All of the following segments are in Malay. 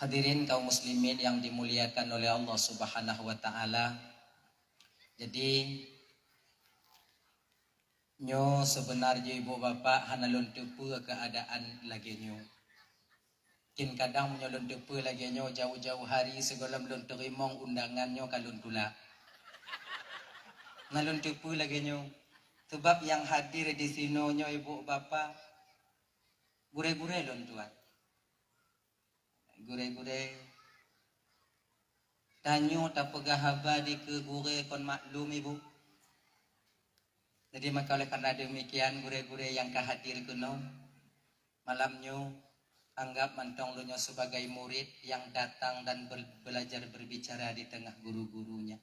Hadirin kaum muslimin yang dimuliakan oleh Allah Subhanahu wa taala. Jadi nyo sebenarnya ibu bapak hanalun tepu keadaan lagi nyo. Kin kadang menyolun tepu lagi nyo jauh-jauh hari segala belum terimong undangan nyo kalun tula. Nalun tepu lagi nyo. Sebab yang hadir di sini nyo ibu bapak gure-gure lon tuan. Gure-gure tanyo tak pegah haba di ke gure kon maklum ibu. Jadi maka oleh karena demikian gure-gure yang kehadir kuno malamnya anggap mantong lunyo sebagai murid yang datang dan belajar berbicara di tengah guru-gurunya.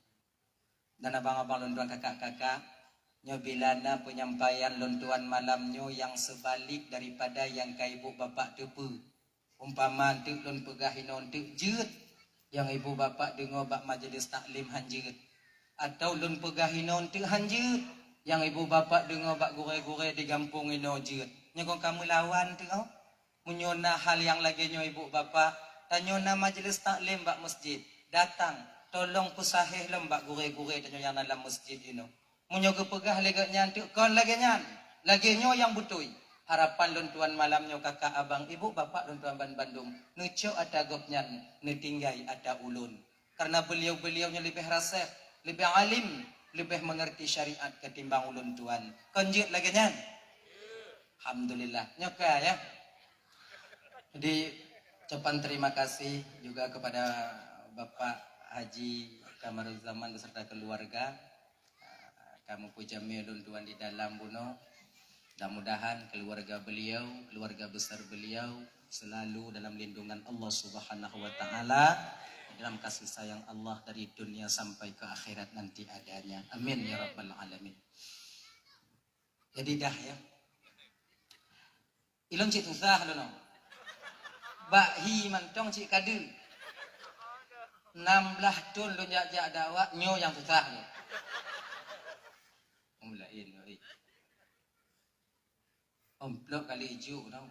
Dan abang-abang lontuan kakak-kakak nyo bilana penyampaian lontuan malamnyo yang sebalik daripada yang kai ibu bapak tepu. Umpama antuk lon pegahinon tuk jeut yang ibu bapak dengar bak majelis taklim hanjeut. Atau lon pegahinon tuk hanjeut yang ibu bapak dengar bak gure-gure di kampung ino jeut. Nyokong kamu lawan tu kau. Menyona hal yang lagi nyo ibu bapak. Tanyona majelis taklim bak masjid. Datang. Tolong pusahih lembak gure-gure tanyo yang dalam masjid ino. Menyoga pegah leganya antuk kon lagi nyan. Lagi nyo yang butui. Harapan lontuan malamnya kakak abang ibu bapak lontuan Bandung nucuk ada gopnyan netinggai ada ulun karena beliau-beliaunya lebih rasih lebih alim lebih mengerti syariat ketimbang ulun tuan konjut lagi nyan alhamdulillah nyoka ya. Jadi ucapan terima kasih juga kepada Bapak Haji Kamaruzzaman beserta keluarga kamu pujami ulun tuan di dalam buno. Mudah-mudahan keluarga beliau, keluarga besar beliau selalu dalam lindungan Allah Subhanahu wa taala, dalam kasih sayang Allah dari dunia sampai ke akhirat nanti adanya. Amin ya rabbal alamin. Jadi dah ya. Ilon cik tusah lono. Bakhi mantong cik kadu. 16 tahun lo jak dakwah nyo yang tusah lo. Mulain oi. Omplok kali hijau tau.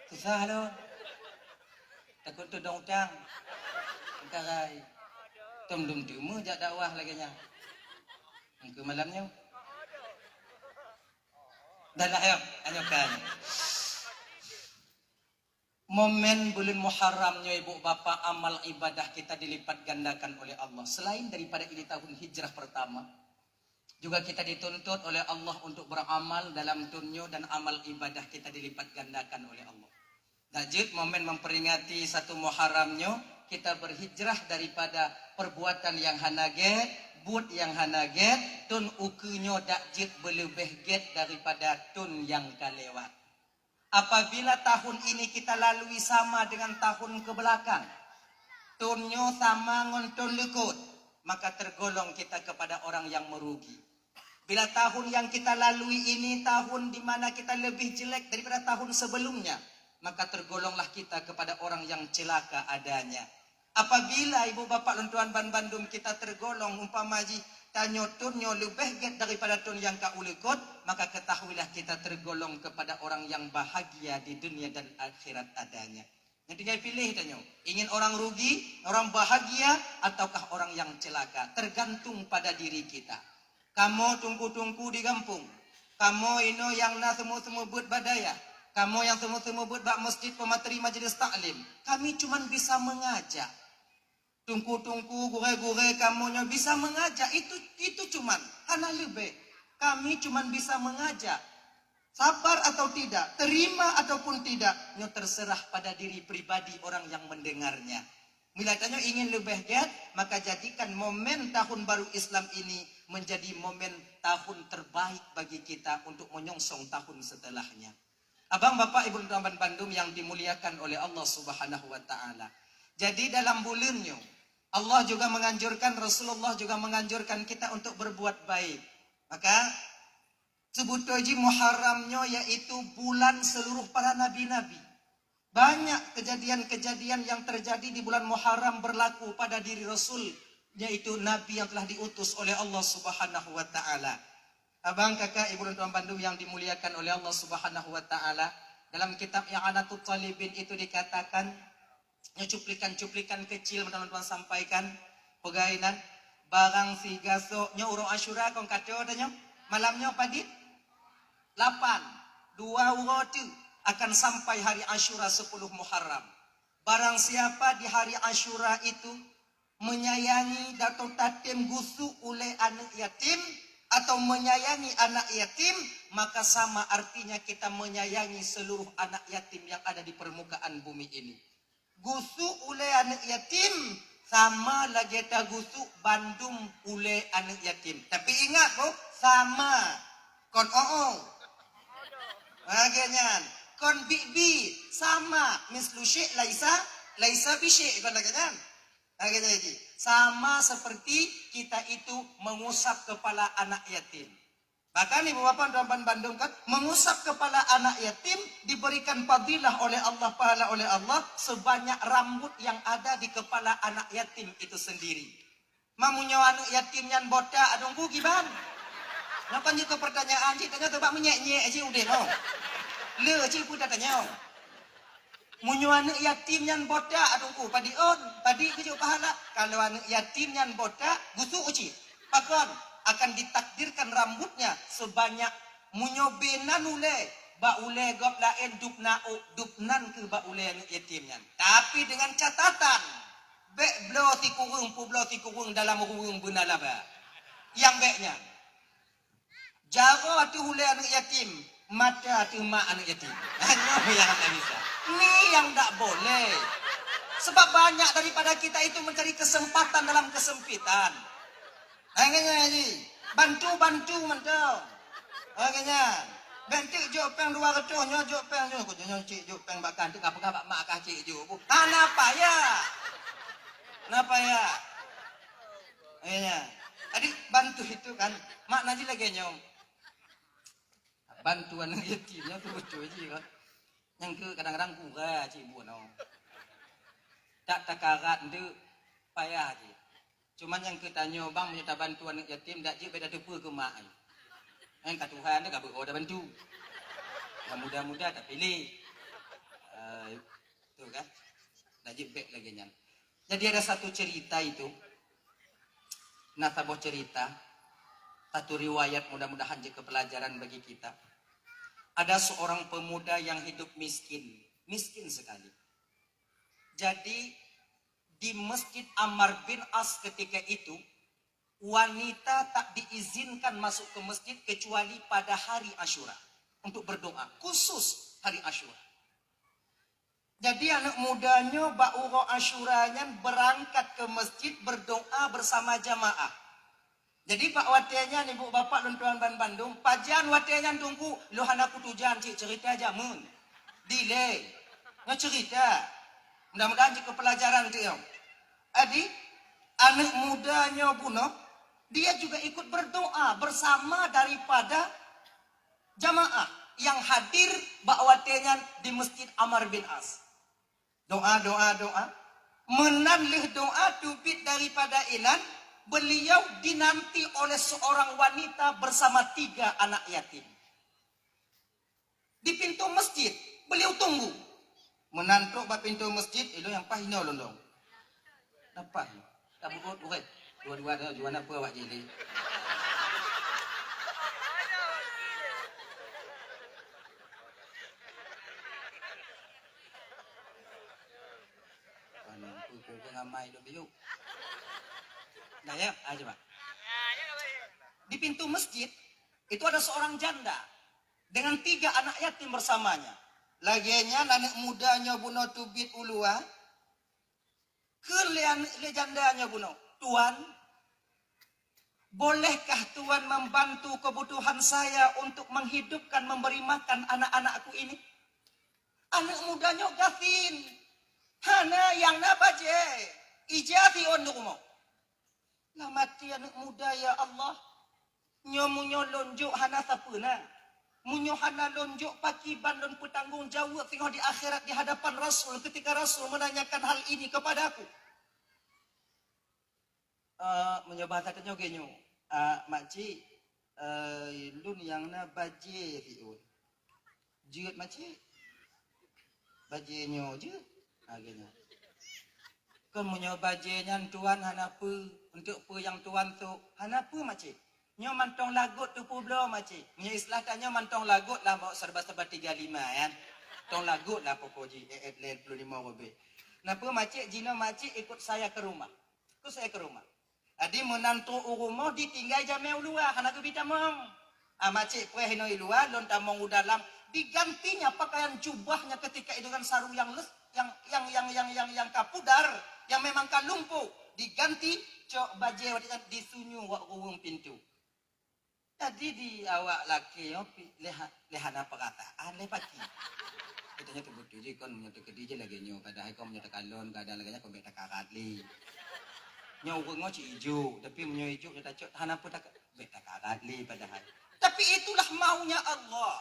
Susah lo. Takut tu dong utang. Karai. Dum demu jak dakwah lagi nya. Ke malamnya. Dah lah ayo, ayo kan. Momen bulan Muharramnya ibu bapak amal ibadah kita dilipat gandakan oleh Allah. Selain daripada ini tahun hijrah pertama, juga kita dituntut oleh Allah untuk beramal dalam dunia dan amal ibadah kita dilipat gandakan oleh Allah. Najib momen memperingati satu Muharramnya kita berhijrah daripada perbuatan yang hanaget, but yang hanaget, tun ukunyo dakjit berlebih get daripada tun yang kalewat. Apabila tahun ini kita lalui sama dengan tahun kebelakang, tunyo sama ngonton lekut, maka tergolong kita kepada orang yang merugi. Bila tahun yang kita lalui ini tahun di mana kita lebih jelek daripada tahun sebelumnya, maka tergolonglah kita kepada orang yang celaka adanya. Apabila ibu bapak lontuan Bandung kita tergolong umpamaji tanyo tunyo lebih get daripada tun yang kaulekot, maka ketahuilah kita tergolong kepada orang yang bahagia di dunia dan akhirat adanya. Yang tinggal pilih tanyo, ingin orang rugi, orang bahagia, ataukah orang yang celaka, tergantung pada diri kita. Kamu tungku-tungku di kampung, kamu ino yang na semua-semua buat badaya, kamu yang semua-semua buat bak masjid pemateri majelis taklim, kami cuma bisa mengajak. Tungku-tungku, gure-gure kamunya bisa mengajak. Itu cuman. Hana lebih. Kami cuman bisa mengajak. Sabar atau tidak. Terima ataupun tidak. Nyo terserah pada diri pribadi orang yang mendengarnya. Bila tanya ingin lebih get, maka jadikan momen tahun baru Islam ini menjadi momen tahun terbaik bagi kita untuk menyongsong tahun setelahnya. Abang, bapak, ibu teman Bandung yang dimuliakan oleh Allah Subhanahu wa taala. Jadi dalam bulannya Allah juga menganjurkan, Rasulullah juga menganjurkan kita untuk berbuat baik. Maka sebutoji Muharramnya yaitu bulan seluruh para nabi-nabi. Banyak kejadian-kejadian yang terjadi di bulan Muharram berlaku pada diri Rasul, yaitu nabi yang telah diutus oleh Allah Subhanahu wa taala. Abang, kakak, ibu dan tuan Bandung yang dimuliakan oleh Allah Subhanahu wa taala, dalam kitab yang I'anatul Talibin itu dikatakan cuplikan-cuplikan kecil teman-teman sampaikan pegainan barang si gasoknya urang Asyura kong kata tanya malamnya padi 8 2 urang tu akan sampai hari Asyura 10 Muharram. Barang siapa di hari Asyura itu menyayangi Dato' Tatim gusu oleh anak yatim atau menyayangi anak yatim, maka sama artinya kita menyayangi seluruh anak yatim yang ada di permukaan bumi ini. Gusu oleh anak yatim sama lagi kita gusu bandum oleh anak yatim. Tapi ingat bro, sama kon agaknya kon bi sama mislu syekh laisa bi syekh kon agaknya. Agaknya sama seperti kita itu mengusap kepala anak yatim. Bahkan ibu bapak dan Bandung kan mengusap kepala anak yatim diberikan fadilah oleh Allah, pahala oleh Allah sebanyak rambut yang ada di kepala anak yatim itu sendiri. Mamunyo anak yatim yang botak adong ku giban. Napa itu pertanyaan cik tanya tebak menyek-nyek aja udah no. Le cik pun tanya. Munyo anak yatim yang botak adongku padi kejuk pahala. Kalau anak yatim yang botak gusuk uci pakon akan ditakdirkan rambutnya sebanyak munyo benan ule ba ule gop lain dupnan ke ba ule anak yatimnya. Tapi dengan catatan bek blo ti kurung dalam kurung bunalaba yang beknya jago atu ule anak yatim mata atu mak anak yatim. Hanya yang tak bisa. Ini yang tak boleh. Sebab banyak daripada kita itu mencari kesempatan dalam kesempitan. Akhirnya ni bantu mentau. Akhirnya bentik jok peng dua kecohnya jok peng jok cik jok peng bakan tu apa mak kah cik jok. Napa ya? Akhirnya adik bantu itu kan mak nanti lagi nyom. Bantuan yatimnya tu betul je kan. Yang ke kadang-kadang kurang cik ibu no. Tak takarat tu payah je. Cuman yang ke tanya bang menyerta bantuan yatim dak je beda depa ke mak ai. Kat Tuhan dia kabur dah bantu. Yang muda-muda tak pilih. Tu kan. Dak je baik lagi nyan. Jadi ada satu cerita itu. Nasabah cerita. Satu riwayat mudah-mudahan jadi pelajaran bagi kita. Ada seorang pemuda yang hidup miskin sekali. Jadi di Masjid Ammar bin As ketika itu wanita tak diizinkan masuk ke masjid kecuali pada hari Asyura untuk berdoa, khusus hari Asyura. Jadi anak mudanya ba'uro Asyuranya berangkat ke masjid berdoa bersama jamaah. Jadi Pak Watenya ni Bu Bapak dan Tuan Bandung, pajan Watenya tunggu lohana kutujan cik cerita jamun. Delay. Cerita. Mudah-mudahan jika pelajaran tu yang. Adi anak mudanya bunuh, dia juga ikut berdoa bersama daripada jamaah yang hadir Pak Watenya di Masjid Ammar bin As. Doa. Menanlih doa tubit daripada inan. Beliau dinanti oleh seorang wanita bersama 3 anak yatim. Di pintu masjid, beliau tunggu. Menantuk ba pintu masjid, itu yang pahino londong. Apa? Tak buat. Dua-dua dah jual apa awak jadi. Mana aku ngamai do biu. Nah ya, coba. Di pintu masjid itu ada seorang janda dengan 3 anak yatim bersamanya. Laginya anak mudanya bunuh tubit ulua. Le jandanya bunuh. Tuan, bolehkah Tuan membantu kebutuhan saya untuk menghidupkan, memberi makan anak-anakku ini? Anak mudanya gafin. Hana yang nabaje. Ijati ondukmu. Lah mati anak muda ya Allah. Nyomunyo lonjok hana sapuna. Munyo hana lonjok pakiban dan petanggung jawab tengok di akhirat di hadapan Rasul ketika Rasul menanyakan hal ini kepadaku. Mencoba tanya genyo. Makcik, lun yang na baje fiun. Jeut macam baje nyo je agaknya. Kon munyo baje nyan tuan hanapa untuk pe yang tuan tu hanapa macam. Nyo mantong lagut tu publo macam. Nyo Islah tanya mantong lagut lah bawa serba-serba 35 kan. Tong lagut lah pokoknya len 25 lebih. Napa macam jino macam ikut saya ke rumah. Ikut saya ke rumah. Adi menantu rumah ditinggal jamau luar kana ke bitamong. Macam pueh no luar lon tamong dalam digantinya pakaian jubahnya ketika itu kan sarung yang kapudar yang memang kalumpu diganti cok baje waktu disunyu wak ruang pintu. Jadi di awak laki yo lehana perkataan le pagi. Katanya tu betul je kon menyetek je lagi nyo padahal kau menyetek kalon kadang lagi kau betak karat li. Nyo urang ci ijo tapi menyo ijo kita cok hanapa tak betak karat li padahal. Tapi itulah maunya Allah.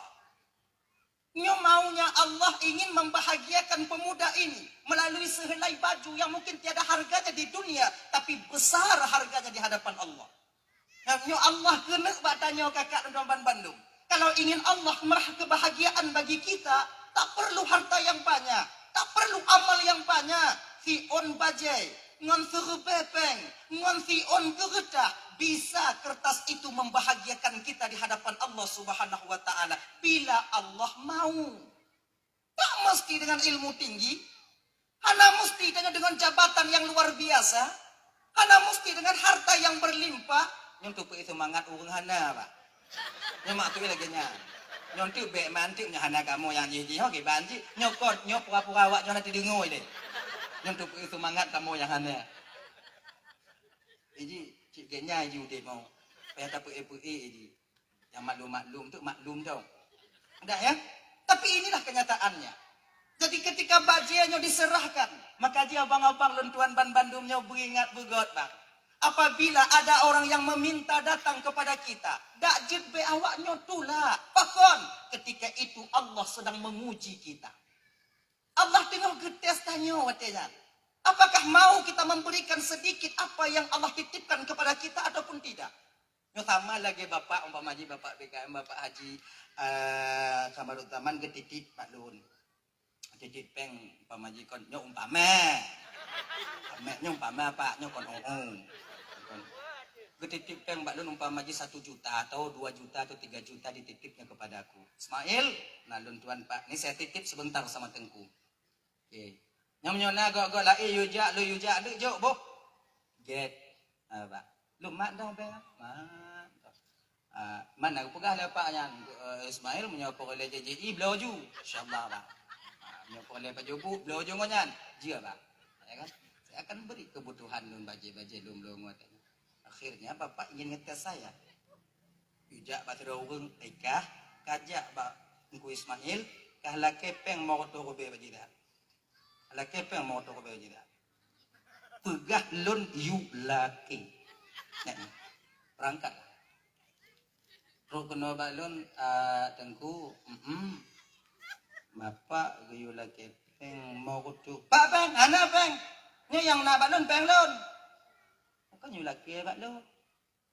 Nyo maunya Allah ingin membahagiakan pemuda ini melalui sehelai baju yang mungkin tiada harganya di dunia tapi besar harganya di hadapan Allah. Nyo Allah kena batanya kakak dan Bandung. Kalau ingin Allah merah kebahagiaan bagi kita, tak perlu harta yang banyak, tak perlu amal yang banyak. Si on bajai, ngon serepepeng, ngon si on keretah, bisa kertas itu membahagiakan kita di hadapan Allah Subhanahu wa taala bila Allah mau. Tak mesti dengan ilmu tinggi, hanya mesti dengan jabatan yang luar biasa, hanya mesti dengan harta yang berlimpah. Nyontu itu semangat urang hana pak. Nyemak tu lagi nya. Nyontu be mantik nya hana kamu yang jiji ho ke banji nyokot nyok pura-pura awak jangan didengar deh. Nyontu itu semangat kamu yang hana. Jadi cik genya ju deh mau. Payah tak jadi. Yang maklum tu maklum tau. Ada ya? Tapi inilah kenyataannya. Jadi ketika bajiannya diserahkan, maka dia abang-abang lentuan Bandungnya beringat begot bang. Apabila ada orang yang meminta datang kepada kita, dak jid be awaknya tulah. Pakon ketika itu Allah sedang menguji kita. Allah tengah getes tanya watenya. Apakah mau kita memberikan sedikit apa yang Allah titipkan kepada kita ataupun tidak? Nyo sama lagi bapak umpama haji bapak BKM bapak haji Kamarutaman getitip Pak Lun. Titip peng umpama haji kon nyo umpama. Nyo umpama Pak nyo kon Getitip peng Mbak Lun umpama haji 1 juta atau 2 juta atau 3 juta dititipnya kepadaku. Ismail, nah Lun tuan Pak, ini saya titip sebentar sama Tengku. Oke. Nyom-nyona gok-gok lah yuja lu jok boh. Get. Pak. Lu mak dong bang. Mak. Mana aku pegah lah Pak yang Ismail menyapa oleh JJI belaju. Insyaallah Pak. Menyapa oleh Pak Jobu belaju ngonyan. Jia Pak. Ya kan? Saya akan beri kebutuhan Lun baje-baje Lun belum akhirnya bapak ingin ngetes saya. Ujak batera urang ikah kajak Pak Engku Ismail kahla kepeng mau to robe bajida. Ala kepeng mau to robe bajida. Pegah Lun yu laki. Nah, berangkat. Ro kena balun Tengku, bapak yu laki peng mau to. Pak Bang, ana Bang. Ni yang nak balun Bang Lun. Kan you laki Pak Lun.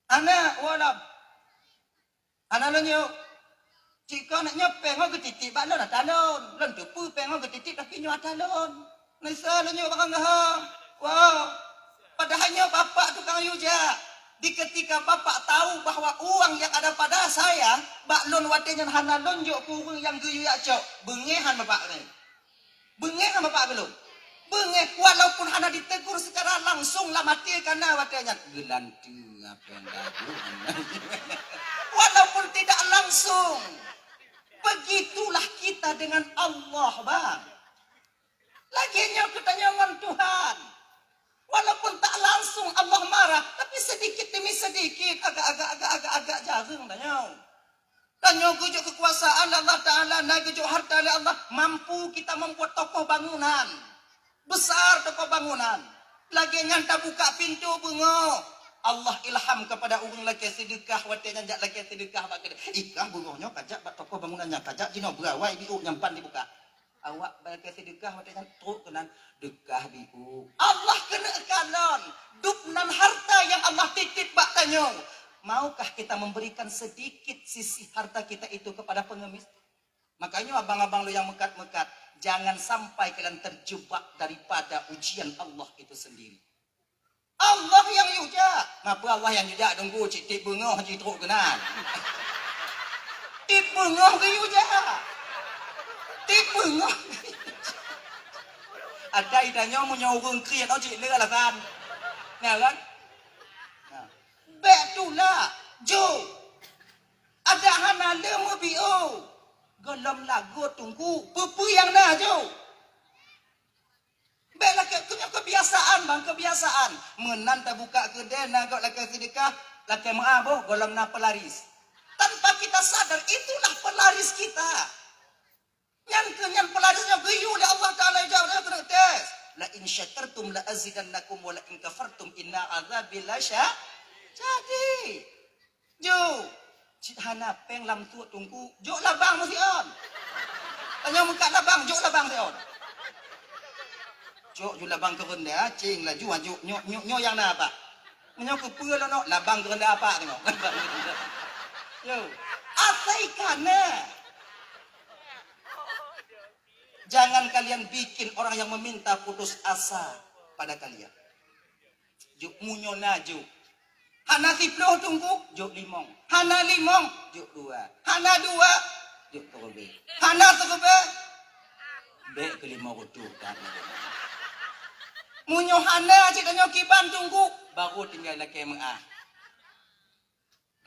Anak walap. Anak lo nyo. Jika nak nyopeng ho ketitip Pak Lun atalon. Lun tu pu peng ho ketitip tapi nyo atalon. Nisa lo nyo bakang ngah. Wow. Padahal nyo bapak tukang yuja. Di ketika bapak tahu bahwa uang yang ada pada saya, Pak Lun watenya hana lonjok kurung yang guyu ya cok. Bengehan bapak ni. Bengehan bapak belum. Bengeh walaupun hanya ditegur secara langsung lah mati karena watanya gelantu apa yang gaduh. Walaupun tidak langsung. Begitulah kita dengan Allah, Bang. Laginya katanya dengan Tuhan. Walaupun tak langsung Allah marah, tapi sedikit demi sedikit agak jarang tanya. Tanya gujuk kekuasaan Allah Ta'ala, gujuk harta Allah, mampu kita membuat tokoh bangunan. Besar toko bangunan. Lagi nyanta buka pintu bungo. Allah ilham kepada orang lagi sedekah. Watanya jak lagi sedekah. Ikah bungonya kajak toko bangunannya. Kajak jino berawai biuk nyampan dibuka. Awak lagi sedekah. Watanya truk kenan. Dekah biuk. Allah kena kalon. Dupnan harta yang Allah titip bak tanyo. maukah kita memberikan sedikit sisi harta kita itu kepada pengemis? Makanya abang-abang lu yang mekat-mekat, jangan sampai kalian terjebak daripada ujian Allah itu sendiri. Allah yang yuja. Ngapa Allah yang yuja? Tunggu cik tip bengah cik teruk kenan. Tip bengah ke yuja. Tip bengah. Ada idanya menyokong kriat au cik leh lah kan. Nah kan? Nah. Betulah. Jo. Ada hana lemu bio. Gelam lagu tunggu. Pupu yang na jo. Baiklah kebiasaan bang, kebiasaan. Menanta buka kedai nak laki sedekah, laki maaboh golong na pelaris. Tanpa kita sadar itulah pelaris kita. Yang pelarisnya geyu oleh Allah Taala jauh kena tes. La in syakartum la azidannakum wa la in kafartum inna azabi lasyadid. Jadi, jo, cik hana peng lam tu tunggu, jo labang mesti on. Tanya muka labang, jo labang dia on. Jok labang ke rendah, cing lah jual jok nyo yang dah apa? Nyo ke pura lah no, labang ke rendah apa tengok. Yo, asaikana. Jangan kalian bikin orang yang meminta putus asa pada kalian. Jok munyo naju. Hana siploh tunggu, jok limong. Hana limong, jok dua. Hana dua, jok terube. Hana terube, be ke lima rutuh kan. Munyo hana cik danyo kiban tunggu baru tinggal laki mengah.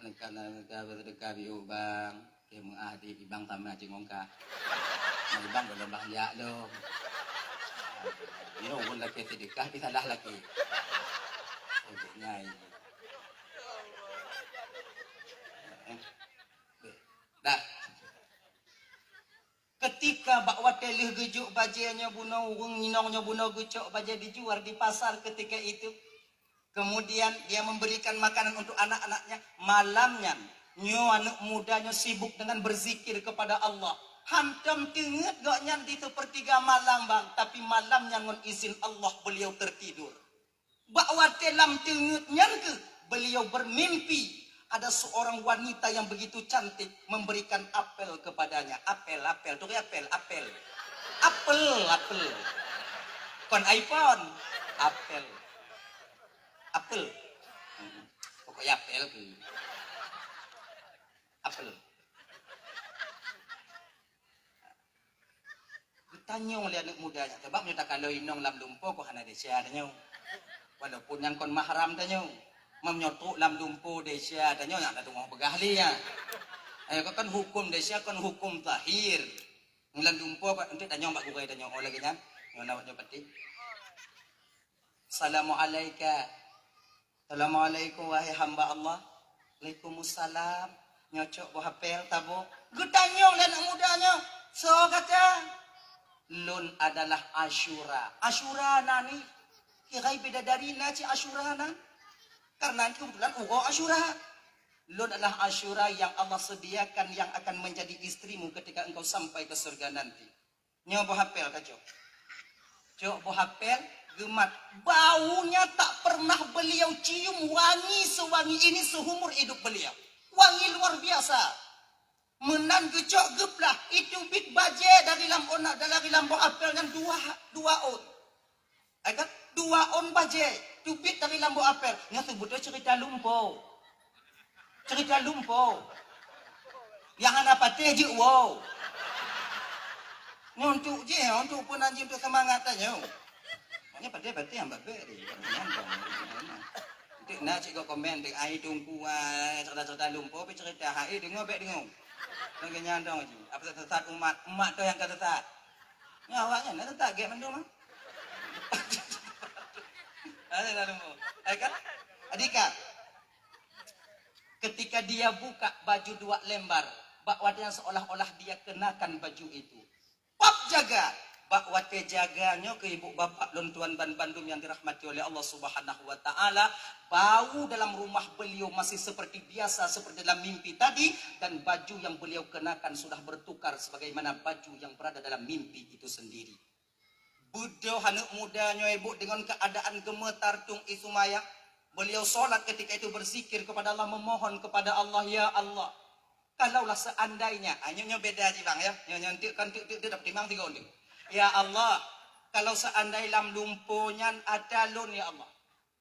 Sedekah biu bang, ke mengah di bang sama cik ngongka. Mau bang boleh bang ya lo. Yo pun laki sedekah di salah laki. Nyai. Dah. Ketika bakwa telih gejuk bajanya bunuh urung ninongnya bunuh gucok baja dijual di pasar ketika itu. Kemudian dia memberikan makanan untuk anak-anaknya. Malamnya nyo anak mudanya sibuk dengan berzikir kepada Allah. Hantam tinget gak nyan di sepertiga malam bang. Tapi malamnya ngon izin Allah beliau tertidur. Bakwa telam tinget nyan ke beliau bermimpi. Ada seorang wanita yang begitu cantik memberikan apel kepadanya. Apel. Tuh apel. Apel. Kon iPhone. Apel. Pokoknya apel. Apel. Ditanya oleh anak mudanya. Sebab nyatakan lo inong lam lumpo kok hana desya tanya. Walaupun yang kon mahram tanya. Memnyotok lam lumpuh Desya tanya nak datang orang pegahli ya. Ayo kan hukum Desya kan hukum tahir. Lam lumpuh untuk tanya mak gurai tanya oh lagi kan. Yang nak nyopati. Assalamualaikum wahai hamba Allah. Waalaikumsalam. Nyocok buah apel tabo. Gutanya oleh anak mudanya. So kata lun adalah Asyura. Asyura nani? Kirai beda dari naci Asyura nan. Karena kebetulan Asyura. Lun adalah Asyura yang Allah sediakan yang akan menjadi istrimu ketika engkau sampai ke surga nanti. Nyo bohapel kacau. Cok bohapel gemat. Baunya tak pernah beliau cium wangi sewangi ini seumur hidup beliau. Wangi luar biasa. Menan gecok geblah itu bit baje dari lampu apel yang dua on. Agak 2 on baje. Tubit dari lampu apel. Yang sebutnya cerita lumpo. Yang anak patih je wow. Ini untuk pun anjing untuk semangat aja. Ini patih yang babek. Nanti nak cik kau komen dek ai tunggu cerita lumpo, cerita hai dengar Lagi nyandong aja. Apa sesat umat tu yang kata sesat. Nyawaknya nak tak gak mendung mah. Kan? Adika, ketika dia buka baju 2 lembar, bakwatnya seolah-olah dia kenakan baju itu. Pap jaga, bakwatnya jaganya ke ibu bapak dan tuan Bandung yang dirahmati oleh Allah Subhanahu Wa Taala. Bau dalam rumah beliau masih seperti biasa, seperti dalam mimpi tadi, dan baju yang beliau kenakan sudah bertukar sebagaimana baju yang berada dalam mimpi itu sendiri. Budo anak mudanya ibu dengan keadaan gemetar tung isumaya. Beliau solat ketika itu berzikir kepada Allah, memohon kepada Allah, ya Allah. Kalaulah seandainya, nyonya beda aja bang ya, nyonya kan dapat timang 3 undik. Ya Allah, kalau seandainya lam lumpunya atalun ya Allah.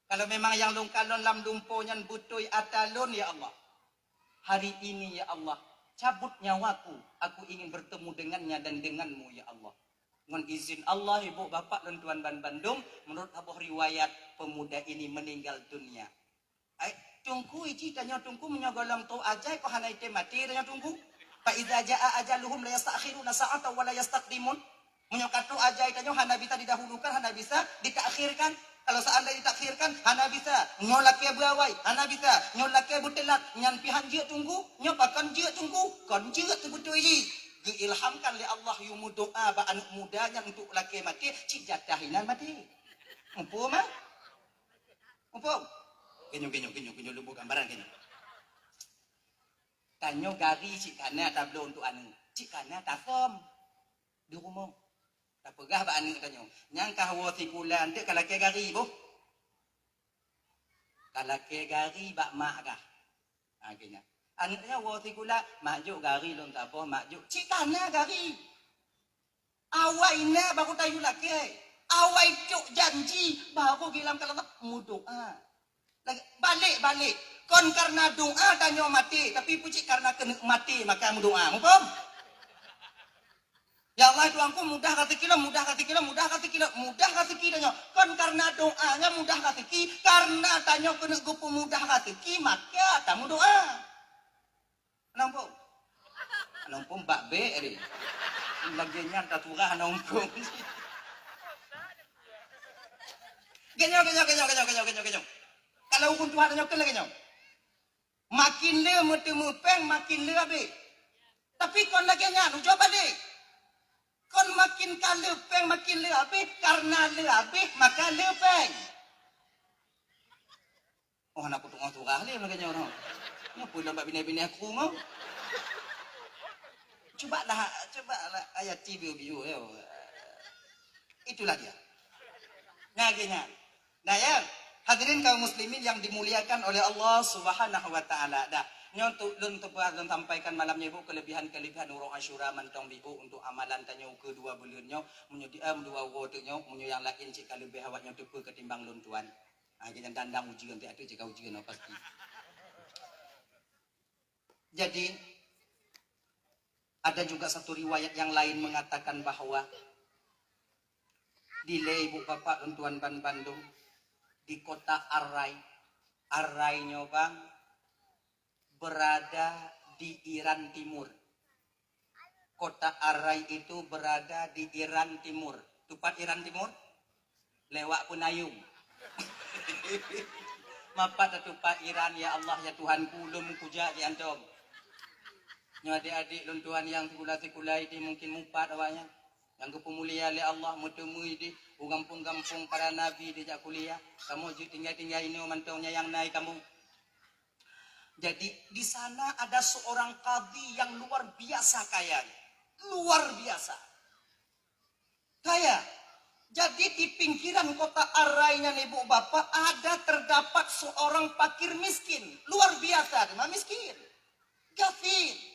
Kalau memang yang lungkalon lam lumpunya butui atalun ya Allah. Hari ini ya Allah, cabut nyawaku, aku ingin bertemu dengannya dan denganmu ya Allah. Dengan izin Allah, ibu bapak dan tuan ban Bandung, menurut abuh riwayat pemuda ini meninggal dunia. Tunggu iji tanya tunggu menyogolong tu aja kau hana ite mati tanya tunggu. Fa idza jaa ajaluhum la yastakhiruna sa'atan wa la yastaqdimun. Menyokatu aja tanya hana bisa didahulukan, hana bisa ditakhirkan. Kalau seandainya ditakhirkan, hana bisa nyolake buawai, hana bisa nyolake butelat, nyan pihan je tunggu, nyopakan je tunggu, kon je tu betul iji. Diilhamkan oleh Allah yumu doa ba anak mudanya untuk laki mati, cik jatahinan mati. Empu mah? Empu? Genyo lubu gambaran genyo. Tanyo gari cik kana tablo untuk anu. Cik kana tasom. Di rumah. Tak pegah ba anu tanyo. Nyangkah wo tikulan te kalake gari boh. Kalake gari ba mak kah. Akhirnya. Anaknya waktu gula majuk gari lom tak apa majuk cik kana gari awai na baru tayu laki awai cuk janji baru gilam kalau tak mu doa balik kon karena doa tanyo mati tapi pucik karena kena mati maka mu doa mupom ya Allah tuangku mudah kata kilo kon karena doanya mudah kata karena tanyo kena gupu mudah kata maka kamu doa. Nampung Mbak B ini. Laginya tak turah nampung. Genyo. Kalau hukum Tuhan nyokel lagi genyo. Makin le mutemu peng makin le abe. Tapi kon lagi nyan coba deh. Kon makin kale peng makin le abe karena le abe maka le peng. Oh anak putung turah le lagi genyo no. Apa nampak bini-bini aku mau? Cobalah ayat TV view ya. Itulah dia. Ngaginya. Nah ya, hadirin kaum muslimin yang dimuliakan oleh Allah Subhanahu wa taala. Dah, nyontuk lun tepat dan sampaikan malamnya ibu kelebihan urang Asyura mantong biu untuk amalan tanya kedua bulannya menyedi dua wotnya menyo yang lain cik lebih awaknya tepu ketimbang lun tuan. Akhirnya dandang ujian tu jika ujian pasti. Jadi ada juga satu riwayat yang lain mengatakan bahwa di ibu bapak dan tuan ban Bandung di kota Arai nyobang berada di Iran Timur. Kota Arai itu berada di Iran Timur. Tupat Iran Timur lewat Punayung. Mapat tupat Iran ya Allah ya Tuhan kulum kuja di antum. Adik-adik luntuan yang sekulai ini mungkin mupat awaknya. Yang kepemulia oleh Allah mutemui di gampung-gampung para nabi dijak kuliah. Kamu tinggal ini mantaunya yang naik kamu. Jadi di sana ada seorang qadhi yang luar biasa kaya. Luar biasa. Kaya. Jadi di pinggiran kota Arainya ibu bapak ada terdapat seorang fakir miskin. Luar biasa, dia miskin. Gafin.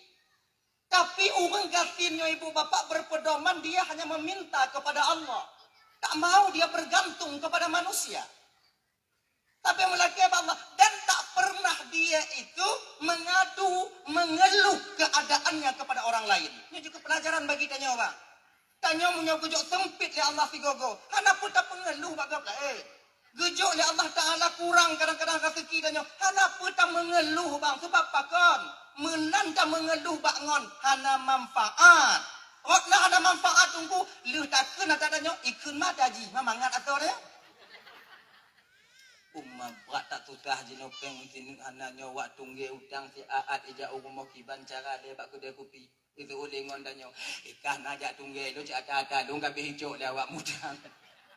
Tapi orang gafinnya ibu bapak berpedoman dia hanya meminta kepada Allah. Tak mau dia bergantung kepada manusia. Tapi melaki Allah. Dan tak pernah dia itu mengeluh keadaannya kepada orang lain. Ini juga pelajaran bagi tanya orang. Tanya punya gejok sempit ya Allah figogo. Hana pun tak mengeluh bagap lah. Gejok ya Allah Ta'ala kurang kadang-kadang rezeki tanya. Hana pun tak mengeluh bang. Sebab apa kan? Menanda mengeluh bangon hana manfaat. Rotlah hana manfaat tunggu leuh takkeun adanya ikun madaji mamangat atau dia. Umma berat tak tutah jino peng mungkin hana nyawa tungge utang si aat ija umo kiban cara dia bak kuda kupi. Itu oleh ngon danyo. Ikah najak tungge lu cak ada dong kabeh hijau le awak muda.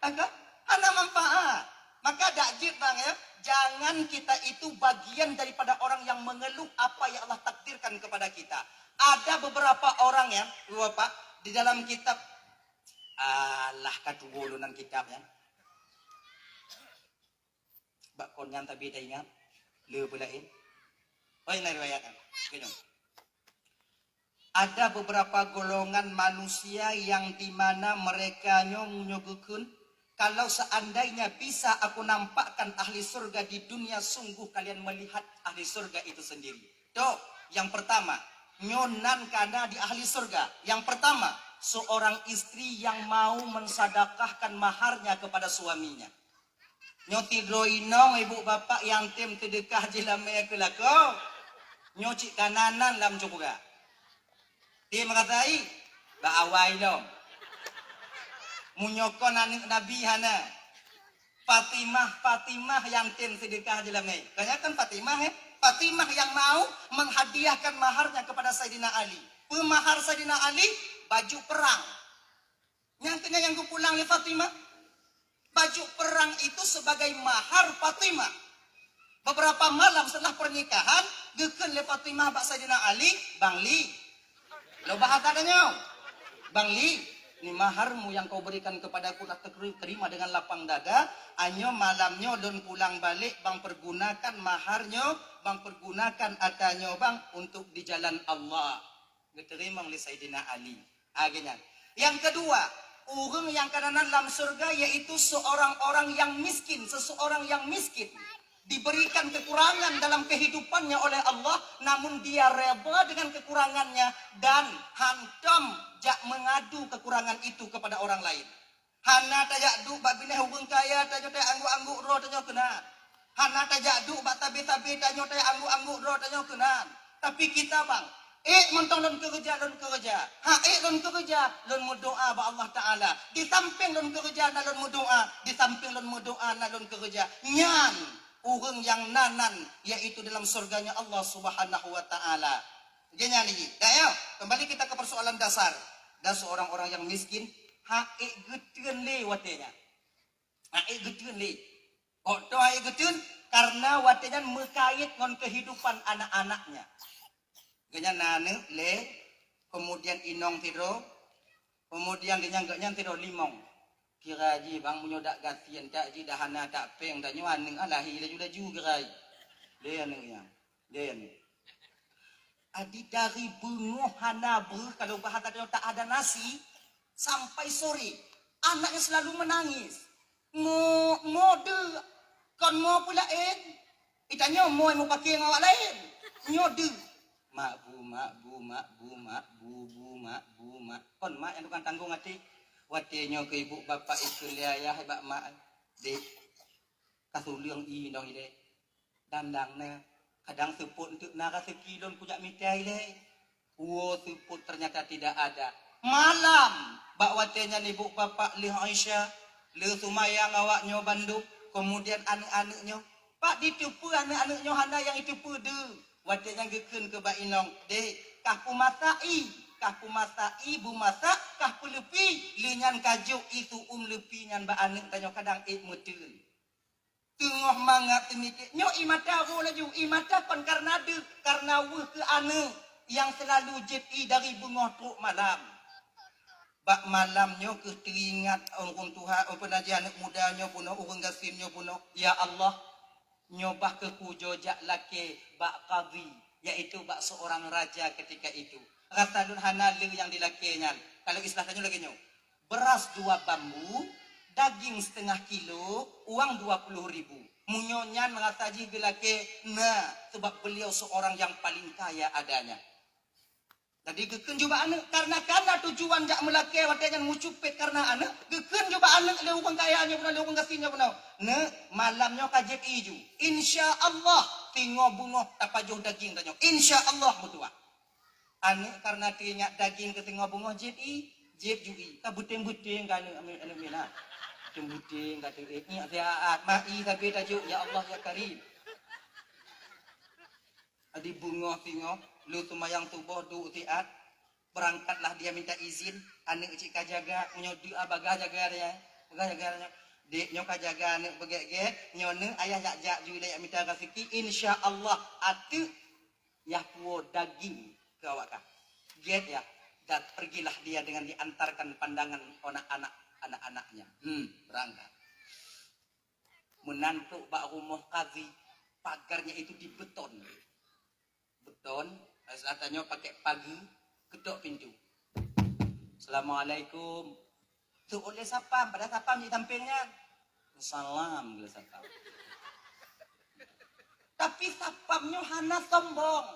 Agak hana manfaat. Maka dakjit bang ya, jangan kita itu bagian daripada orang yang mengeluh apa yang Allah takdirkan kepada kita. Ada beberapa orang ya, Bapak, di dalam kitab Allah katubulunan kitabnya. Bak konyan tabi dah ingat. Le bulain. Oh ini riwayatkan. Gini. Ada beberapa golongan manusia yang di mana mereka nyogukun. Kalau seandainya bisa aku nampakkan ahli surga di dunia, sungguh kalian melihat ahli surga itu sendiri. Tuh, yang pertama, nyonan kana di ahli surga. Yang pertama, seorang istri yang mau mensadakahkan maharnya kepada suaminya. Nyoti droinong ibu bapak yang tim terdekah jelamnya ke lako. Nyocik kananan lam juga. Dia mengatai, ba'awai dong. Munyokon anak Nabi hana. Fatimah yang tim sedekah jelamnya. Kebanyakan Fatimah ya. Fatimah yang mau menghadiahkan maharnya kepada Sayyidina Ali. Pemahar Sayyidina Ali, baju perang. Nyangkanya yang pulang oleh Fatimah. Baju perang itu sebagai mahar Fatimah. Beberapa malam setelah pernikahan, geken oleh Fatimah bak Sayyidina Ali, Bang Li. Lo bahas adanya. Bang Li, ini maharmu yang kau berikan kepadaku tak terima dengan lapang dada. Anyo malamnya don pulang balik, bang pergunakan maharnya, bang pergunakan atanyo bang untuk di jalan Allah. Diterima oleh Sayyidina Ali. Akhirnya. Yang kedua, orang yang kanan dalam surga yaitu seorang yang miskin, seseorang yang miskin. Diberikan kekurangan dalam kehidupannya oleh Allah, namun dia rela dengan kekurangannya dan hantam jak mengadu kekurangan itu kepada orang lain. Hana tajak du bak bineh hubung kaya tajo tay angguk-angguk ro tajo kena. Hana tajak du bak tabe-tabe tajo tay angguk-angguk ro tajo kena. Tapi kita bang, mentong lon kerja. Lon kerja, lon doa ba Allah Taala. Di samping lon kerja na lon doa, di samping lon doa na lon kerja. Nyan orang yang nanan yaitu dalam surganya Allah Subhanahu wa taala. Genya ni. Dah kembali kita ke persoalan dasar. Dan seorang orang yang miskin, geteun le watenya. Geteun le. Oh, to geteun karena watenya mekait ngon kehidupan anak-anaknya. Genya nane le, kemudian inong tiro, kemudian genya tiro limong. Kira ji bang menyodak gatian tak ji dahana tak peng dah nyuan ning alahi le juda ju gerai. Dia ning yang. Dia ning. Adi dari bunguh hana kalau bahasa dia tak ada nasi sampai sore. Anaknya selalu menangis. Ngode kon mo pula itanya mo pakai ngawak lain. Nyode. Mak bu. Kon mak yang tukang tanggung hati. Watenya ke ibu bapak itu liaya hebak mak dek kasuliang i dong ide dandangnya kadang seput untuk nara sekilon punya mitai le seput ternyata tidak ada malam bak watenya ibu bapak li Aisyah li Sumayang awaknya Bandung kemudian anak-anaknya pak ditipu anak-anaknya hana yang itu pede watenya geken ke bak inong dek kaku matai kahku masak ibu masak kahku lepi lenyan kajuk itu lepi nyan ba anek tanyo kadang muteun tengah mangat temikit nyo imata ro laju imata kon karena weh ke ane yang selalu jeti dari bunga truk malam bak malamnya ke teringat orang Tuhan penaji anak mudanya puno orang gasinnya puno ya Allah nyobah ke kujojak laki bak qadhi yaitu bak seorang raja ketika itu rata lun hanal yang dilakinya. Kalau istilahnya lagi nyo, beras 2 bambu, daging setengah kilo, uang 20.000. Munyonyan mengataji gelake, nah sebab beliau seorang yang paling kaya adanya. Jadi geken juga anak karena tujuan jak melake watanya mucupet karena anak geken juga anak le orang kayanya pun le orang kasihnya pun. Ne malamnya kajet iju. Insya-Allah tingo bungo tapajuh daging tanyo. Insya-Allah mutua. Anak karena tinya daging ke tengah bunga jet jui ka buting-buting kan anu mina buting kata ni ada mai tapi tajuk ya Allah ya Karim adi bunga tengok lu tumayang tubuh du tiat berangkatlah dia minta izin anak cik kajaga nyodi abaga jaga dia dek nyoka jaga anak begek nyone ayah jak jui le minta rezeki insyaallah atu ya puo daging awak get ya dan pergilah dia dengan diantarkan pandangan anak-anaknya berangkat menantu bak rumah kazi, pagarnya itu di beton. Beton, katanya pakai pagi, kedok pintu. Assalamualaikum. Tu oleh sapam, pada sapam di tampilnya. Salam gila sapam. Tapi sapamnya hana sombong.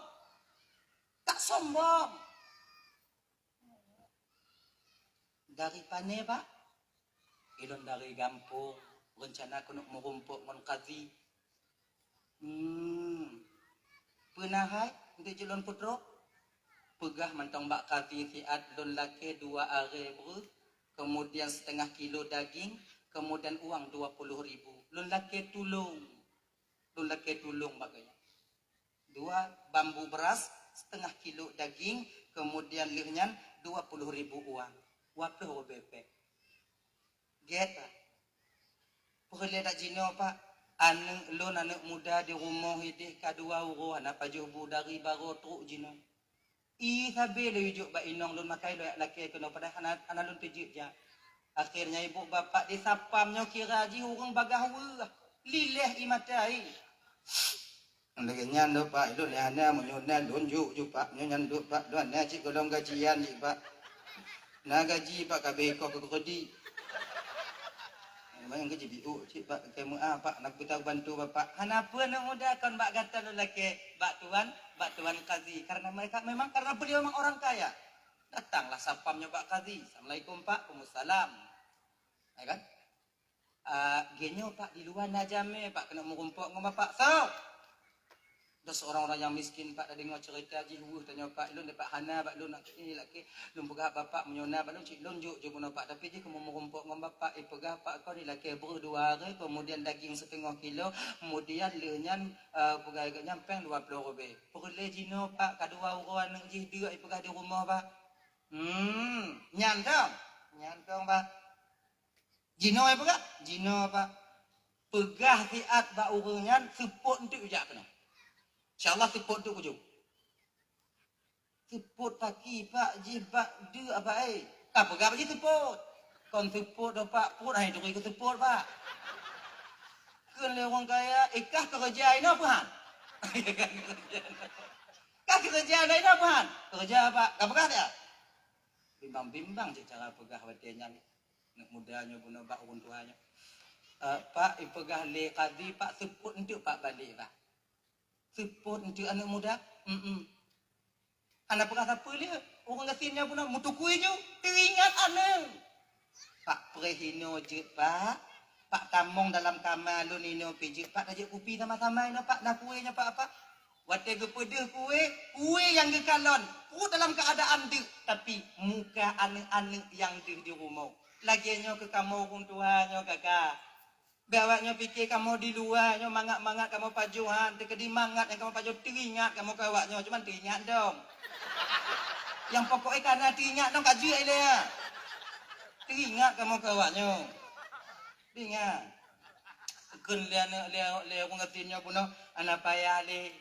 Tak sombong. Dari pane pak? Ilon dari gampung. Rencana aku nak merumpuk mon kazi. Pernah hai untuk jelon putro? Pegah mentong bak kazi siat lon laki 2 are bro. Kemudian setengah kilo daging. Kemudian uang 20.000. Lon laki tulung. Lon laki tulung bagainya. 2 bambu beras. Setengah kilo daging. Kemudian lirnyan 20.000 uang. Wapih BP. Get pak. Perlu tak jino pak. Anak muda di rumah hidih kadua uro. Anak pajuh budari baru truk jino. Sabi lo yujuk ba inong lun makai lo laki kena pada anak lun tujuk ja. Akhirnya ibu bapak disapamnya kira ji urang bagawa. Lileh imatai. Lagi nyando pak, itu lehana menyonan lunjuk ju pak, nyonan du pak, doan na cik golong gajian ji pak. Na gaji pak kabeh ko kedi. Memang gaji biu cik pak kamu pak nak kita bantu bapak. Hanapa nak muda kon bak kata lu laki bak tuan kazi karena mereka memang karena beliau memang orang kaya. Datanglah sapamnya Pak Kazi. Assalamualaikum Pak, Waalaikumsalam. Ya kan? Genyo Pak di luar najame Pak kena merumpuk ngomong Pak. So. Ada seorang orang yang miskin Pak tadi ngau cerita jihu tanya Pak ilun Pak Hana Pak lun nak ini laki lun pegah bapak menyona Pak lun cik lun juk jumpa Pak tapi je kamu merumpuk ngomong Bapak pegah Pak kau ni laki berdua hari kemudian daging setengah kilo kemudian lenyan pegah nyampeng 20 lebih. Perlu jino Pak kadua orang nak jih dia pegah di rumah Pak. Nyantong Pak. Jino apa Pak? Jino Pak. Pegah tiat Pak urungan seput untuk ujak kena. InsyaAllah seput untuk ujung. Seput pagi Pak jibak dia apa pegah bagi seput. Kon seput dah Pak. Put hai duri ke seput Pak. Kena orang kaya ikah kerja ini apa han? Kah kerja ini apa han? Kerja Pak. Kah pegah dia? Bimbang-bimbang je cara pegah watinya nak mudanya guna bak urun tuanya. Pak pegah le kazi Pak seput untuk Pak balik Pak. Seput untuk anak muda. Anak pegah apa dia? Orang gasinnya pun mutukui je. Teringat anak. Pak prehino je Pak. Pak tamong dalam kamar lu nino pijik Pak tajak kopi sama-sama ini Pak. Nak kuenya Pak apa? Wate gepedeh kue yang gekalon. Dalam keadaan dia. Tapi muka anak-anak yang dia di rumah. Laginya ke kamu orang tuanya kakak. Gawaknya fikir kamu di luar. Mangat-mangat kamu pajuhan. Tekedi mangat yang kamu pajuh. Teringat kamu kawaknya. Cuma teringat dong. Yang pokoknya karena teringat dong. Kaji aja. Teringat kamu kawaknya. Teringat. Kun lihat orang katinya pun. Anak payah deh.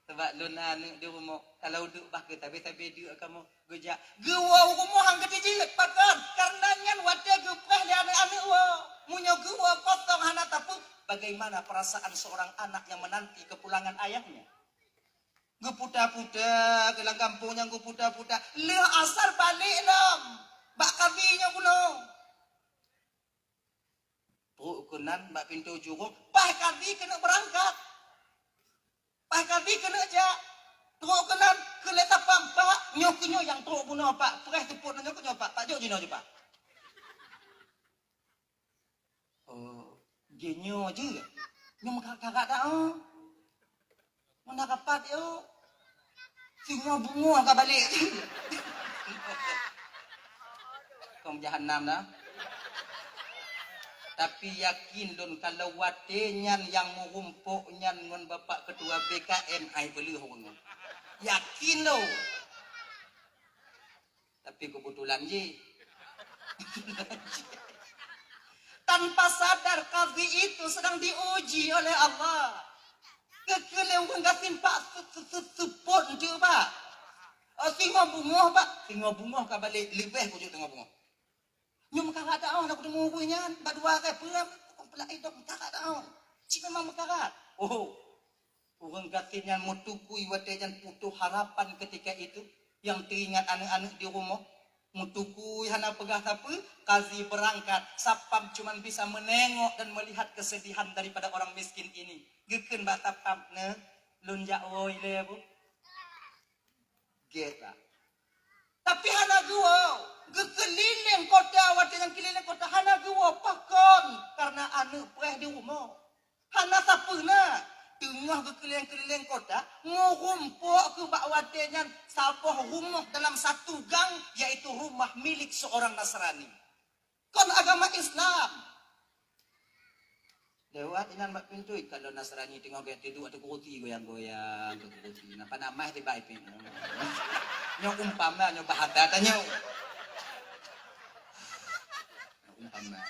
Sebab lu anak di rumah kalau duduk bah ke tapi dia kamu gejak gua rumah hang kecil pakan karena nyan wadah gepah di anak-anak wa munyo gua potong anak tapi bagaimana perasaan seorang anak yang menanti kepulangan ayahnya geputa-puta kelang kampungnya geputa-puta le asar balik nom bak kafinya kuno kunan bak pintu juruk bah kafi kena berangkat Pak kami kena aja. Teruk kenan keleta pampak nyok yang teruk puno Pak. Pereh tepuk nyok Pak. Pak jauh jino je Pak. Oh, genyo je. Nyom kakak dah. Mana kapat yo. Singa bunga ka balik. Kau jahanam dah. Tapi yakin lun kalau watenyan yang merumpuk nyan ngon bapak ketua BKN ai beli orang. Yakin lo. Tapi kebetulan je. Tanpa sadar kazi itu sedang diuji oleh Allah. Kekelewang gasin Pak support je Pak. Singa bunga Pak. Singa bunga ka balik lebih pujuk tengah bunga. Nyum kakak tak nak ketemu kuenya, berdua ke peram. pala idok makarat tau. Si memang makarat. Oh, orang katanya mutukui watejan putuh harapan ketika itu yang teringat anak-anak di rumah. Mutukui hana pegah apa? Kazi berangkat. Sapam cuman bisa menengok dan melihat kesedihan daripada orang miskin ini. Geken batapam ne lunjak woi le bu. Geta. Tapi hana gua gekeliling kota watejan keliling kota hana gua pakon karena anu preh di rumah. Hana sapuna tengah kekeliling-keliling kota ngurumpuk ke bak watejan sapah rumah dalam satu gang yaitu rumah milik seorang Nasrani. Kon agama Islam. Lewat inan mak pintu kalau Nasrani tengok kayak tidur ada kurti goyang-goyang ke kurti. Napa nama di baik pin. Nyo umpama nyo bahata tanya. Umpama.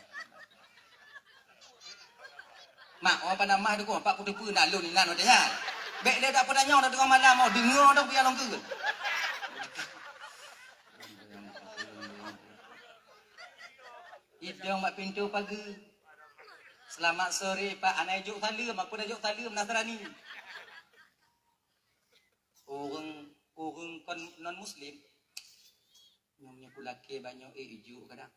Mak apa nama tu ko pak kudu pu nak lu ni nan dah. Bek dia dak pernah nyong dah tengah malam mau dengar dah biar long ke. Idong mak pintu pagi. Selamat sore Pak, anak juk salam, aku dah juk salam Nasrani. Orang kon non muslim, nyomnya kulake banyak ijuk kadang.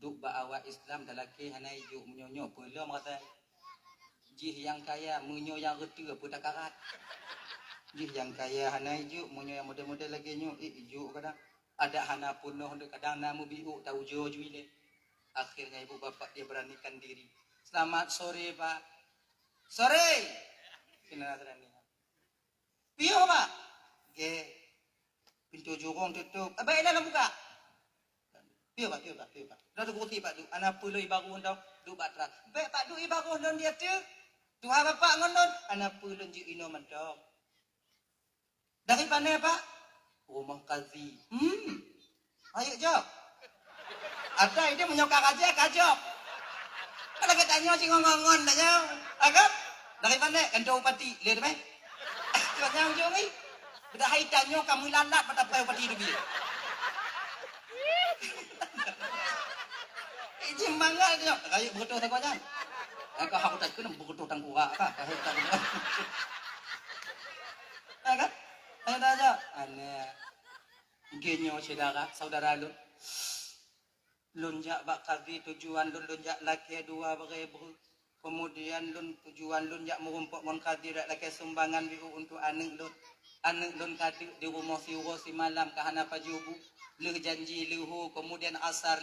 Duk ba awak Islam dalake hanai ijuk menyonyo belum kata. Jih yang kaya menyo yang reti apa tak karat. Jih yang kaya hanai ijuk menyo yang model-model lagi nyo ijuk kadang. Ada hana punoh kadang namu biu tahu jojo ile. Akhirnya ibu bapak dia beranikan diri. Selamat sore Pak. Sore. Kena Nasrani. Piyo Pak? Ge. Pintu jurong tutup. Baik dalam buka. Piyo Pak. Dah tu kurti Pak tu. Anak pulai baru undang du batra. Baik Pak du baru undang dia tu. Tuhan bapak ngondon. Anak pulai ju ino mantap. Dari mana Pak? Rumah Kazi. Ayo jawab. Ada ide menyokak aja kajok. Kalau kita tanya si ngongon tanya, agak dari mana? Endo upati, lihat apa? Tanya ujung ni, dah hai tanya kamu lalat pada apa upati itu dia. Ini mangga dia, kayak betul tak kawan? Aku aku tak kena betul tangguh apa? Kayak tak kena. Agak, ada aja. Ane, genyo saudara lu. Lunjak bak kazi tujuan lun lunjak laki 2,000. Kemudian lun tujuan lunjak merumpuk mon kazi dak laki sumbangan biu untuk anak lun kazi di rumah si malam kahana pajubu leh janji lehu kemudian asar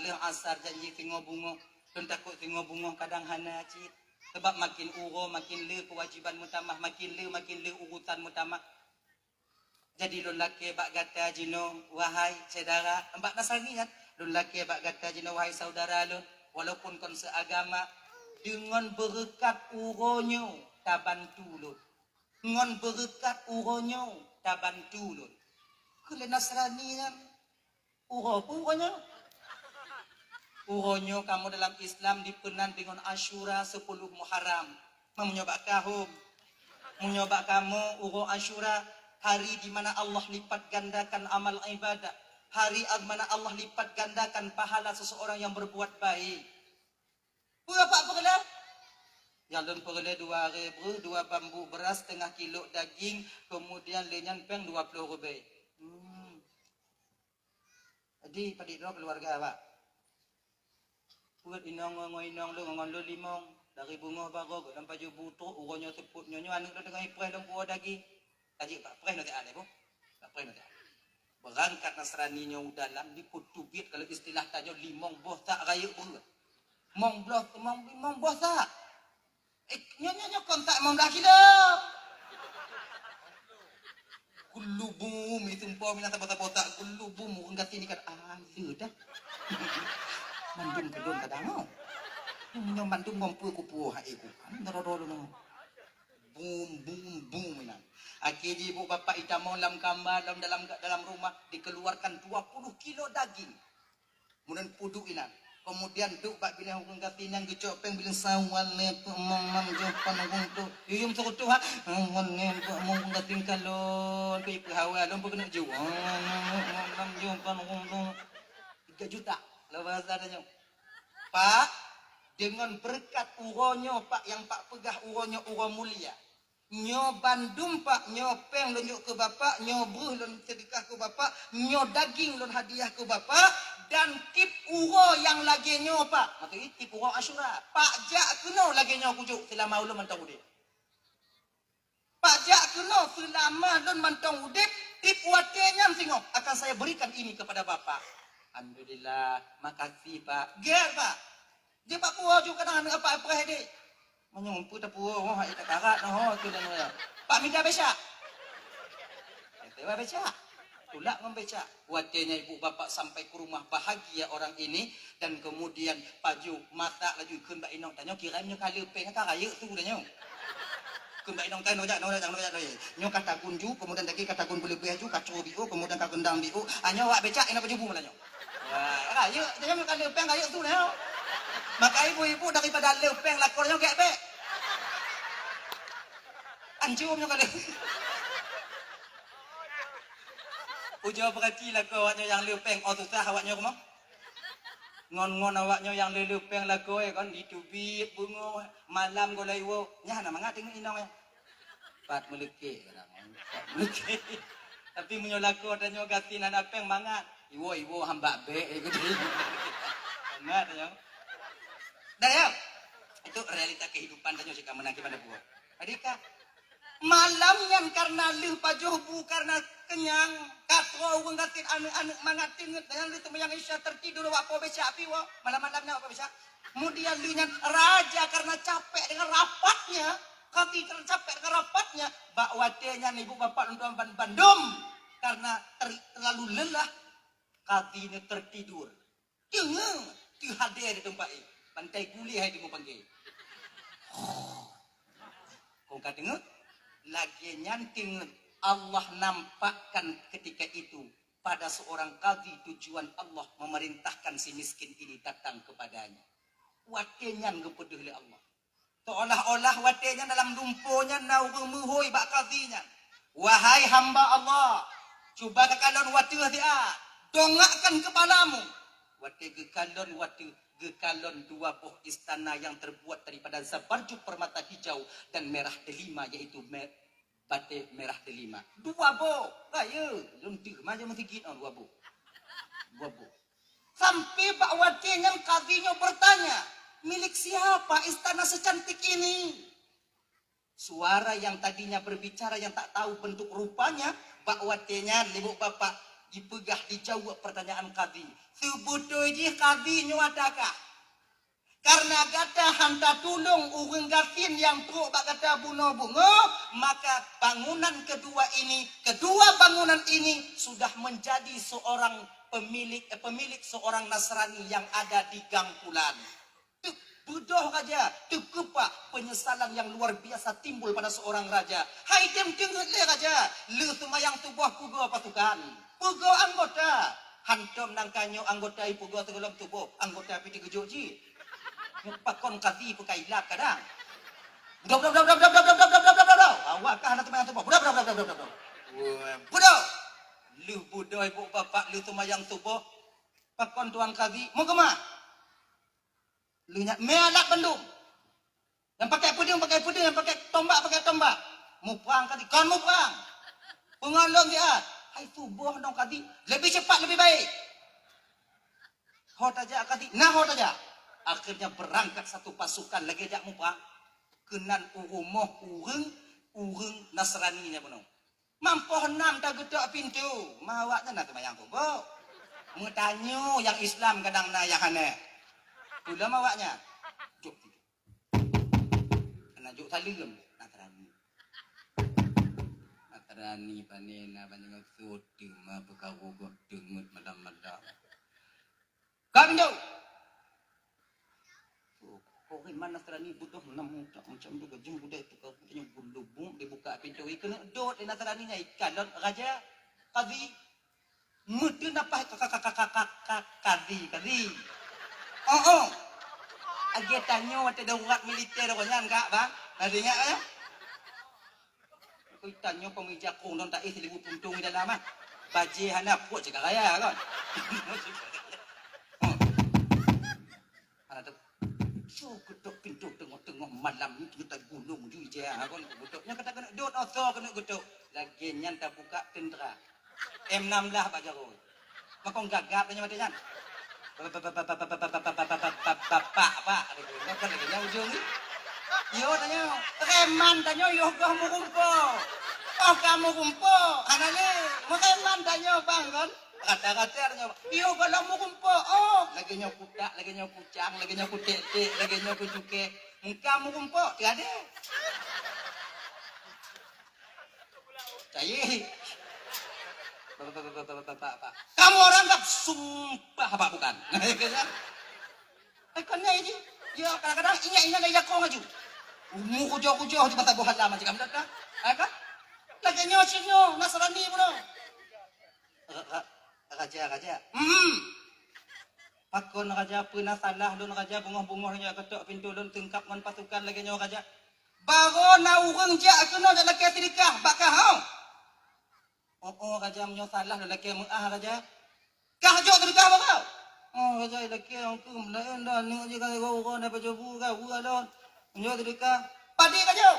janji singo bungo lun takut singo bungo kadang hana cit sebab makin uro makin leh kewajiban mutamah makin leh urutan mutamah. Jadi lun laki bak gata jino wahai saudara mbak Nasrani kan lun laki bak gata jino wahai saudara lun walaupun kon seagama dengan berkat uronyo tabantu lun dengan berkat uronyo tabantu lun kule Nasrani kan uronyo kamu dalam Islam dipenan dengan Asyura 10 Muharram menyoba kamu uro Asyura hari di mana Allah lipat gandakan amal ibadah. Hari di mana Allah lipat gandakan pahala seseorang yang berbuat baik. Berapa perlah? Yang lun perlah 2,000, 2 bambu beras, setengah kilo daging, kemudian lenyan peng 20 rupiah. Jadi padik lo keluarga awak. Puat inong lu ngon lu limong dari bunga bago dalam baju butuh uronyo teput nyonyo anu dengan ipreh dong buah daging. Kaji Pak Preh nanti ada, Bu. Pak Preh nanti ada. Berangkat Nasrani nyong dalam diputubit kalau istilah tanya limong boh tak raya pun. Mong boh tak. Nyonya kontak mong dah kilo. Kulubum itu empau minat botak kulubum enggak ini kan dah. Mandum kedon kadang mau. Nyong mandum ngompu kupu hai ku. Ndoro no. Boom minat. Akhirnya ibu bapak ita mau dalam kamar dalam rumah dikeluarkan 20 kilo daging. Kemudian puduk inan. Kemudian duk bak bilang hukum katinang gecok peng bilang sawan ne pemang jopan hukum tu. Yuyum tu ha. Wan ne pemang kating kalon ke hawa lom kena jual. Mam jopan hukum tu 3 juta. Lepas adanya. Pak dengan berkat uronyo Pak yang Pak pegah uronyo uro mulia. Nyo bandum Pak, nyo peng lunjuk ke Bapak, nyo bruh lun sedekah ke Bapak, nyo daging lun hadiah ke Bapak, dan tip uro yang lagi nyo Pak. Maksudnya tip uro Asyura. Pak jak kena lagi nyo kujuk selama ulun mantau udip. Pak jak kena selama lun mantau udip, tip watenya singok akan saya berikan ini kepada Bapak. Alhamdulillah, makasih Pak. Ger Pak. Dia Pak puas juga dengan apa-apa hede. Menyumpu tapu oh hai tak karat noh tu dan ya. Pak minta beca. Itu beca. Tulak membeca. Watenya ibu bapak sampai ke rumah bahagia orang ini dan kemudian paju mata laju keun bak inong tanya kiranya kali peng ka raya tu dah nyong. Keun bak inong tanya nojak. Nyong kata kunju kemudian lagi kata kun boleh baju kacau biu kemudian ka gendang biu. Anyo wak beca ina baju malah nyong. Wah, raya tanya kali peng raya tu dah. Maka ibu-ibu daripada lepeng lakornya kayak be. Anjumnya kali. Ujo perhati lako awaknya yang lepeng. Oh susah awaknya kemang. Ngon-ngon awaknya yang lepeng lako kan ditubit bunga malam golai wo. Nya na mangat tengok inong ya. Pat meleke orang. Meleke. Tapi munyo lako danyo gatin anak peng mangat. Iwo hamba be gitu. Mangat ya. Dah ya, itu realita kehidupan dan jika menang pada buah. Adika, malam yang karena lih pajohbu karena kenyang, katro ngatin anu mangatin dengan itu yang isya tertidur wapo beca api wa malam-malamnya apa bisa. Kemudian lihnya raja karena capek dengan rapatnya, kati karena capek dengan rapatnya, bak wadenya ibu bapak untuk bandum karena terlalu lelah, katinya tertidur. Jangan hadir di tempat ini. Pantai guli hai tengok panggil. Kau kata tengok, lagi nyanting Allah nampakkan ketika itu pada seorang qadhi tujuan Allah memerintahkan si miskin ini datang kepadanya. Watenya ngepedeh oleh Allah. Seolah-olah watenya dalam lumpuhnya nau gemuhoi bak qadhinya. Wahai hamba Allah, cuba kekalon watu dia, dongakkan kepalamu. Wate gekalon watu gekalon dua buah istana yang terbuat daripada zabarjuk permata hijau dan merah delima yaitu bate merah delima. Dua bo, raya, lentir macam sikit dua bo. Sampai Pak Watinya qadhinya bertanya, milik siapa istana secantik ini? Suara yang tadinya berbicara yang tak tahu bentuk rupanya, Pak Watinya ibu bapak dipegah dijawab pertanyaan qadhi. Sebetulnya qadhi nyuadakah? Karena kata hanta tulung urang gatin yang pro bak kata bunga-bunga, maka kedua bangunan ini sudah menjadi seorang pemilik seorang Nasrani yang ada di Gangkulan. Budoh raja, kepak penyesalan yang luar biasa timbul pada seorang raja. Hai dem dengar le raja, le semayang tubuh pugo pasukan, pugo anggota. Hantom nangkanyo anggota pugo dalam tubuh, anggota piti kejoji. Pakon qadhi pekailap kadang. Budak. Awak kah nak semayang tubuh? Budak. Budak. Lu budak ibu bapak lu semayang tubuh. Pakon tuan qadhi, mau ke mana? Lu nyak melak bandung. Yang pakai puding, yang pakai tombak. Mau perang qadhi, kan mau perang. Pengalong dia. Hai tubuh dong qadhi, lebih cepat lebih baik. Hot aja qadhi, nah hot aja. Akhirnya berangkat satu pasukan lagi jak mau perang. Kenan urumoh urung Nasraninya benar. Mampu enam tak gedok pintu. Mawaknya nak semayang tubuh. Mentanyo yang Islam kadang na yang hane. Pula mawaknya. Juk. Kena juk salim Nasrani panena banyak sote ma bekawogok dengut malam-malam. Kami jauh. Kau mana Nasrani butuh namun tak macam tu gajung budak itu kau punya bulu dibuka pintu kena dot di Nasrani nya ikan raja qadhi mutu napa qadhi. Oh. Agi tanyo ada darurat militer ko nyan kak bang. Nadinya ya. Kau tanyo pemijak kong don tak seribu puntung di dalam ah. Baje hana puak cakap raya kan. Ana tu malam ni kita gunung ju je kon gutuk nya kata kena dot oso kena gutuk lagi nyan tak buka tendera M16 pak jaro makong gagap nya mati kan bapak apa kan lagi nya ujung ni yo tanya reman tanya yo kamu kumpo oh kamu kumpo anane reman tanya bang kan kata-katanya iyo kalau mau kumpo oh lagi nya kuda lagi nya kucang lagi nya kutek lagi nya kucuke muka mau kumpo tiada cai bapak kamu orang tak sumpah apa bukan karena ini ya kadang-kadang ingat lagi kau ngaju mu kujo-kujo di mata buhan lama jika mendak kan lagi nya sinyo nasrani puno raja pakon raja puna salah don raja bungoh-bungohnya ketok pintu don tengkap ngan pasukan lagi nyawa raja bago na urang ja kuno dak laki tidikah bakah hau oh raja menyo salah don laki mengah raja kah jo tidikah bakau oh raja laki angku melaen don ni je go na pajobu ka gua don menyo tidikah padi ka jo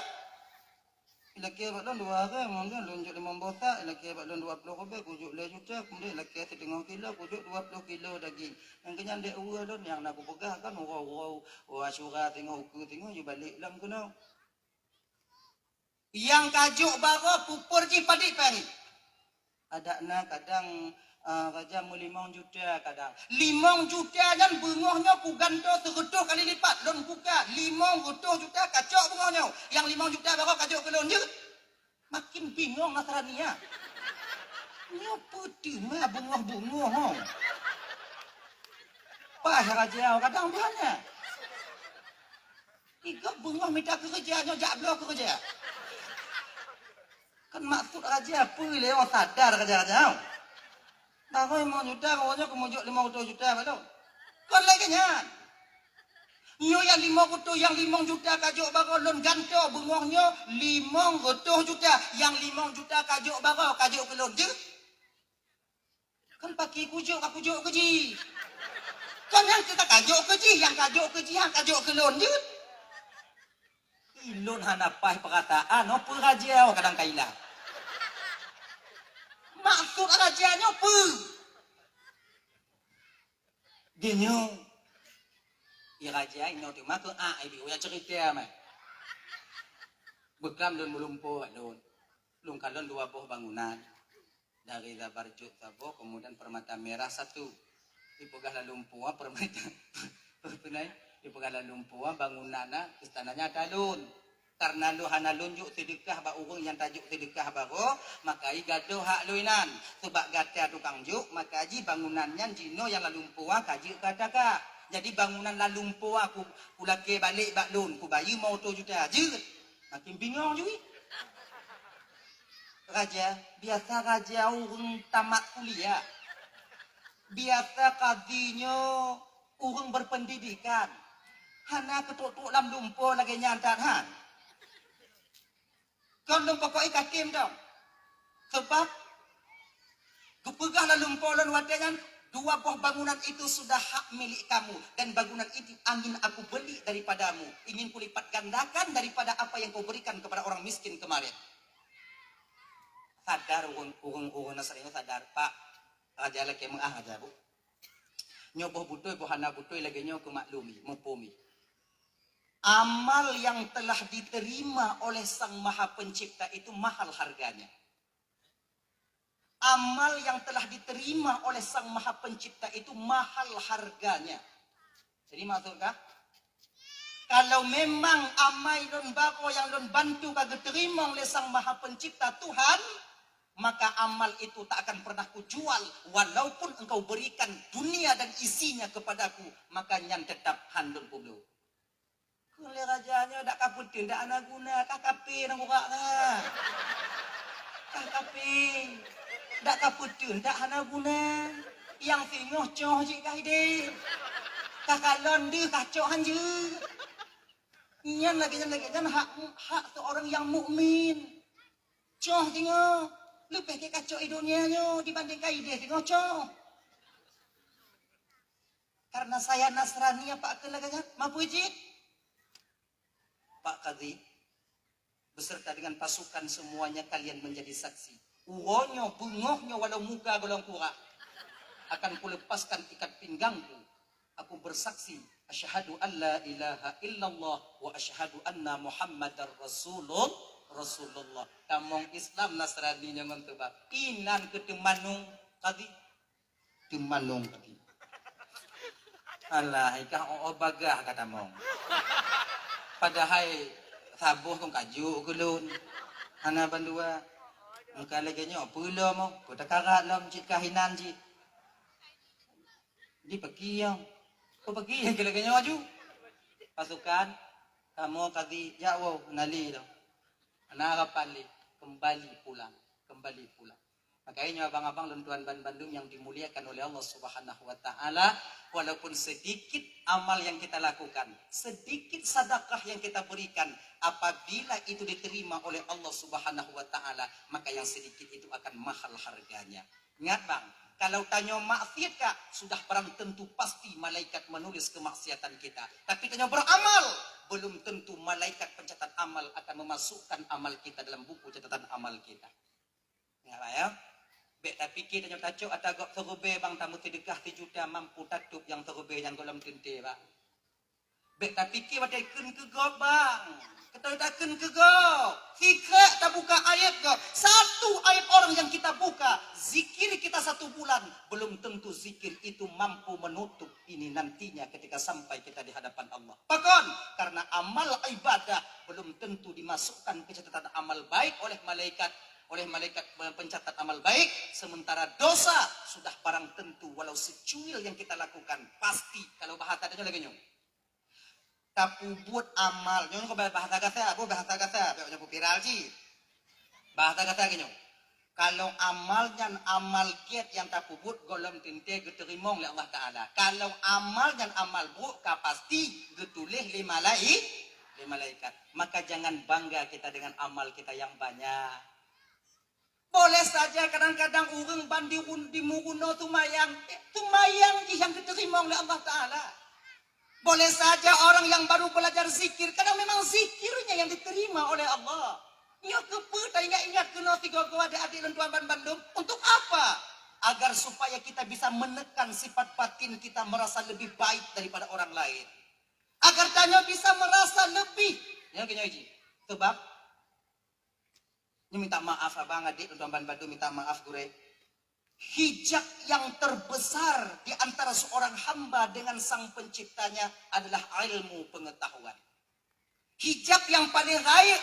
laki abak don dua ke mungkin lunjuk 5 botak laki abak don 20 kobek kujuk 2 juta kemudian laki 1/2 kilo kujuk 20 kilo daging yang kenyan dek ua don yang nak pegah kan urau asyura tengok uku tengok je balik lam kena yang kajuk bago pupur ji padik pari ada nak kadang raja mu 5 juta kadang 5 juta dan bungohnya ku ganto segeduh kali lipat don buka 5 juta kacok bungohnya yang 5 juta baru kacok kelon je makin bingung Nasrania nyo putih mah bungoh pah raja kadang banyak iga bungoh minta kerja nyo jablo kerja kan maksud raja apa lewat sadar kerja-kerja baru 5 juta, kawannya kemujuk 50 juta, betul? Kan lagi nyan. Nyo yang 5 juta kajuk baru lon ganto bungohnya 50 juta, yang 5 juta kajuk baru kajuk kelon je. Kan pakai kujuk keji. Kan yang kita kajuk keji, yang kajuk kelon je. Ilon hanapah perkataan, apa raja kadang kailah. Maksud rajanya apa? Dia nyo. Ya raja ini tu mak tu ibu ya cerita mah. Bekam don melumpuh don. Lung kalon 2 buah bangunan. Dari Zabarjuk sabo kemudian Permata Merah 1. Dipegah lumpuh permata. Penai dipegah lumpuh bangunana istananya dalun. Karena lu hana lunjuk sedekah ba urang yang tajuk sedekah bago maka i gaduh hak luinan sebab gata tukang juk maka ji bangunannya jino yang lalumpua kaji kataka jadi bangunan lalumpua aku laki balik bak lun ku bayi mau 2 juta je makin bingung juga raja biasa raja urang tamat kuliah biasa kadinya urang berpendidikan hana ketuk-tuk lam lumpur lagi nyantat han kau belum pokoknya kakim dong. Sebab kepegah lalu lumpolon wadangan 2 buah bangunan itu sudah hak milik kamu dan bangunan itu angin aku beli daripadamu. Ingin kulipat gandakan daripada apa yang kau berikan kepada orang miskin kemarin. Sadar urung Nasrani sadar Pak raja lagi mengah aja bu. Nyoboh butuh bohana butuh lagi nyo kemaklumi mempumi. Amal yang telah diterima oleh Sang Maha Pencipta itu mahal harganya. Amal yang telah diterima oleh Sang Maha Pencipta itu mahal harganya. Jadi maksudkah? Kalau memang amai don bako yang don bantu kagak terima oleh Sang Maha Pencipta Tuhan, maka amal itu tak akan pernah kujual walaupun engkau berikan dunia dan isinya kepadaku, maka nyan tetap handun kublu. Oleh rajanya dak kaputin dak ana guna KKP nang buka nah. KKP dak kaputin dak ana guna. Yang singoh coh ji kaide. Kakalon di kacok hanje. Nyan lagi hak seorang yang mukmin. Coh tengok lebih ke kacok dunianya dibanding kaide tengok coh. Karena saya Nasrani apa akan laganya? Mampu ijit? Pak Kadhi, beserta dengan pasukan semuanya kalian menjadi saksi. Uwonya, bungohnya walau muka golong kurang. Akan kulepaskan ikat pinggangku. Aku bersaksi, asyhadu an la ilaha illallah wa asyhadu anna Muhammadar Rasulullah. Tamong Islam Nasrani nyangon tebak. Inan ke temanung Kadhi. Temanung Kadhi. Alah, ikah o bagah kata mong. Padahal sabuh kong kaju gulun. Ana bandua. Muka lagi nyo pula mo. Kota karat lam cik kahinan cik. Di pergi yang. Kau pergi yang lagi nyo aju. Pasukan kamu Kadhi jauh nali tu. Anak pali kembali pulang. Makanya abang-abang dan tuan Bandung yang dimuliakan oleh Allah Subhanahu wa taala, walaupun sedikit amal yang kita lakukan, sedikit sedekah yang kita berikan, apabila itu diterima oleh Allah Subhanahu wa taala, maka yang sedikit itu akan mahal harganya. Ingat bang, kalau tanya maksiat kak, sudah barang tentu pasti malaikat menulis kemaksiatan kita. Tapi tanya beramal, belum tentu malaikat pencatat amal akan memasukkan amal kita dalam buku catatan amal kita. Ingat ya? Bek tapi kita tanya tacuk atau gak terube bang tamu sedekah 3 juta mampu tatup yang terube yang golong tente bang. Bek tapi kita wadai kun ke gok bang. Kita tak kun ke gok. Fikir tak buka ayat gok. Satu ayat orang yang kita buka, zikir kita 1 bulan, belum tentu zikir itu mampu menutup ini nantinya ketika sampai kita di hadapan Allah. Bahkan karena amal ibadah belum tentu dimasukkan ke catatan amal baik oleh malaikat pencatat amal baik, sementara dosa sudah barang tentu walau secuil yang kita lakukan pasti. Kalau bahasa tanya lagi nyong tapu buat amal nyong ko bahasa gasa aku bahasa gasa nyong viral sih bahasa gasa nyong kalau amalnya amal giat yang tapu buat golem tinte diterima oleh Allah Taala. Kalau amalnya amal buruk pasti getulih li malaikat. Maka jangan bangga kita dengan amal kita yang banyak. Boleh saja kadang-kadang orang banding di muruno tumayang yang diterima oleh Allah Ta'ala. Boleh saja orang yang baru belajar zikir, kadang memang zikirnya yang diterima oleh Allah. Nyo kepe ingat kena 3 gua adik dan tuan Bandung. Untuk apa? Agar supaya kita bisa menekan sifat batin kita merasa lebih baik daripada orang lain. Agar tanya bisa merasa lebih. Ya kena uji. Sebab ini minta maaf abang adik dan tuan Bandung minta maaf gure. Hijab yang terbesar di antara seorang hamba dengan sang penciptanya adalah ilmu pengetahuan. Hijab yang paling baik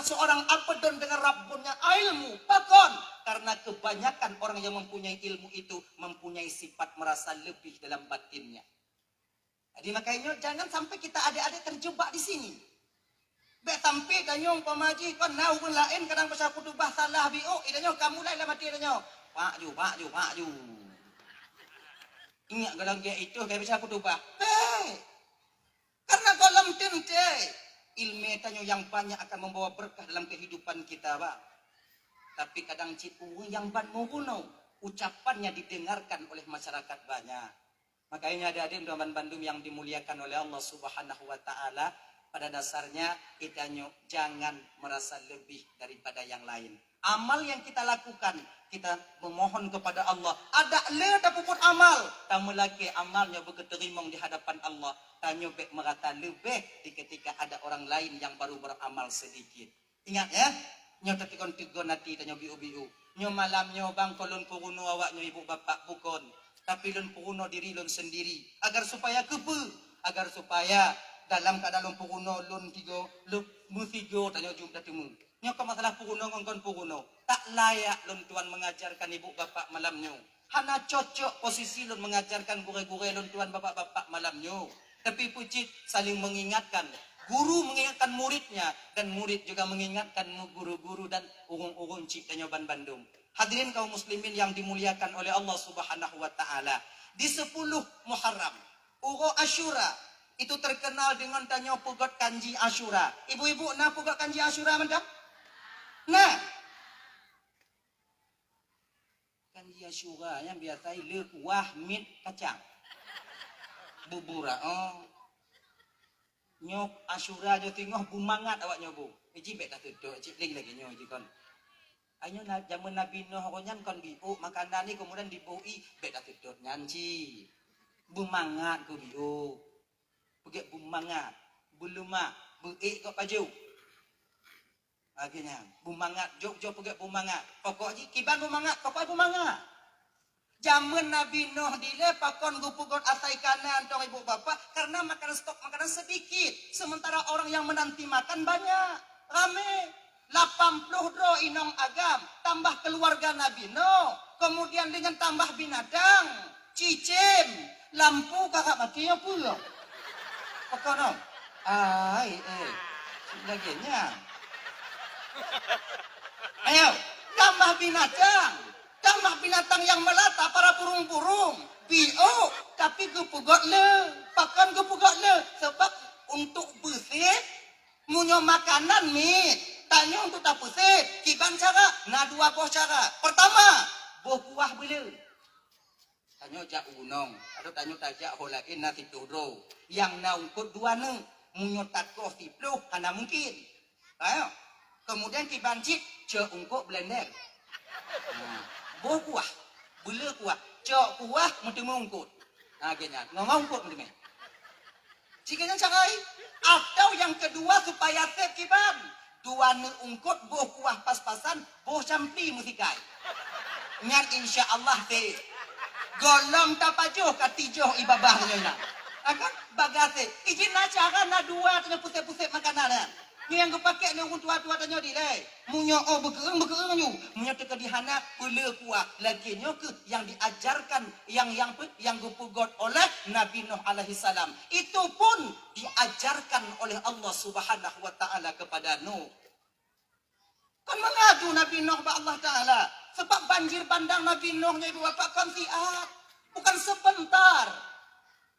seorang abdon dengan Rabbnya ilmu. Bahkan karena kebanyakan orang yang mempunyai ilmu itu mempunyai sifat merasa lebih dalam batinnya. Jadi makanya jangan sampai kita adik-adik terjebak di sini. Bek tampi danyong pamaji kon nau kun lain kadang pasal kutubah salah bio idanyong kamu lain lah mati danyong pak ju ingat galang dia itu kayak bisa kutubah karena golem tente ilmu tanyo yang banyak akan membawa berkah dalam kehidupan kita bang. Tapi kadang cipu yang ban muguno ucapannya didengarkan oleh masyarakat banyak. Makanya adik-adik Bandung yang dimuliakan oleh Allah Subhanahu wa taala, pada dasarnya kita jangan merasa lebih daripada yang lain. Amal yang kita lakukan, kita memohon kepada Allah. Ada leda puput amal. Tamu lagi amalnya berketerima di hadapan Allah. Tanyo bek merata lebih di ketika ada orang lain yang baru beramal sedikit. Ingat ya, nyo tetikon tigo nati tanyo biu-biu. Nyo malam nyo bang kolon puruno awak nyo ibu bapak bukon. Tapi lon puruno diri lon sendiri. Agar supaya agar supaya dalam keadaan puruno lun musigo tanya jumpa temu. Nyo ke masalah puruno ngongkon puruno. Tak layak lun tuan mengajarkan ibu bapak malamnyo. Hana cocok posisi lun mengajarkan gure-gure lun tuan bapak-bapak malamnyo. Tapi pucit saling mengingatkan. Guru mengingatkan muridnya dan murid juga mengingatkan guru-guru dan urung-urung cik tanya Bandung. Hadirin kaum muslimin yang dimuliakan oleh Allah Subhanahu wa taala. Di 10 Muharram, Uro Asyura itu terkenal dengan tanya pugot kanji Asyura. Ibu-ibu nah pugot kanji Asyura macam? Nah. Kanji Asyura yang biasa lek wah mit kacang. Bubura. Oh. Nyok Asyura jo tengah bumangat awak nyobo. Iji bet dah tuduk, cik lagi nyok iji kon. Ayo zaman Nabi Nuh konyan kon biu makanan ni kemudian dibui bet dah tuduk nyanci. Bumangat ku biu. Pergi bumangat. Buluma, buik kok baju. Akhirnya bumangat jok pergi bumangat. Pokoknya kiban bumangat, pokoknya bumangat. Zaman Nabi Nuh dile pakon gupugot asai kanan tong ibu bapak karena makanan stok makanan sedikit. Sementara orang yang menanti makan banyak. Rame. 80 dro inong agam. Tambah keluarga Nabi Nuh. Kemudian dengan tambah binatang. Cicim. Lampu kakak matinya pula. Pakon dong. Laginya. Ayo. Tambah binatang. Tambah binatang yang melata para burung-burung. Bio, tapi gepugot le. Pakan gepugot le. Sebab untuk bersih, munyo makanan mit. Tanya untuk tak bersih. Kiban cara, na dua buah cara. Pertama, buah kuah bela. Tanya jak unong. Atau tanya tajak holain nasi tudro. Yang na ungkut dua ne. Munyo tatkoh tipluh, karena mungkin. Ayo. Kemudian kiban cik, cek ungkut blender. Buah kuah, bela kuah, cok kuah mesti mengungkut. Akhirnya ngongkut mesti. Jika carai, atau yang kedua supaya safe kiban, dua ne ungkut buah kuah pas-pasan, buah campli mesti kai. Ngan insya Allah safe. Golong tapajoh katijoh ibabahnya nak. Akan bagase. Izin na cara na dua tanya pusat-pusat makanan. Ni yang kepakai ni orang tua-tua tanya di leh. Munyo oh bekereng nyu. Munyo teka dihana pula kuah. Lagi nyo ke yang diajarkan yang gupugot oleh Nabi Nuh alaihi salam. Itu pun diajarkan oleh Allah Subhanahu wa taala kepada Nuh. Kan mengadu Nabi Nuh ba Allah taala. Sebab banjir bandang Nabi Nuh nya ibu bapa kan siat. Bukan sebentar.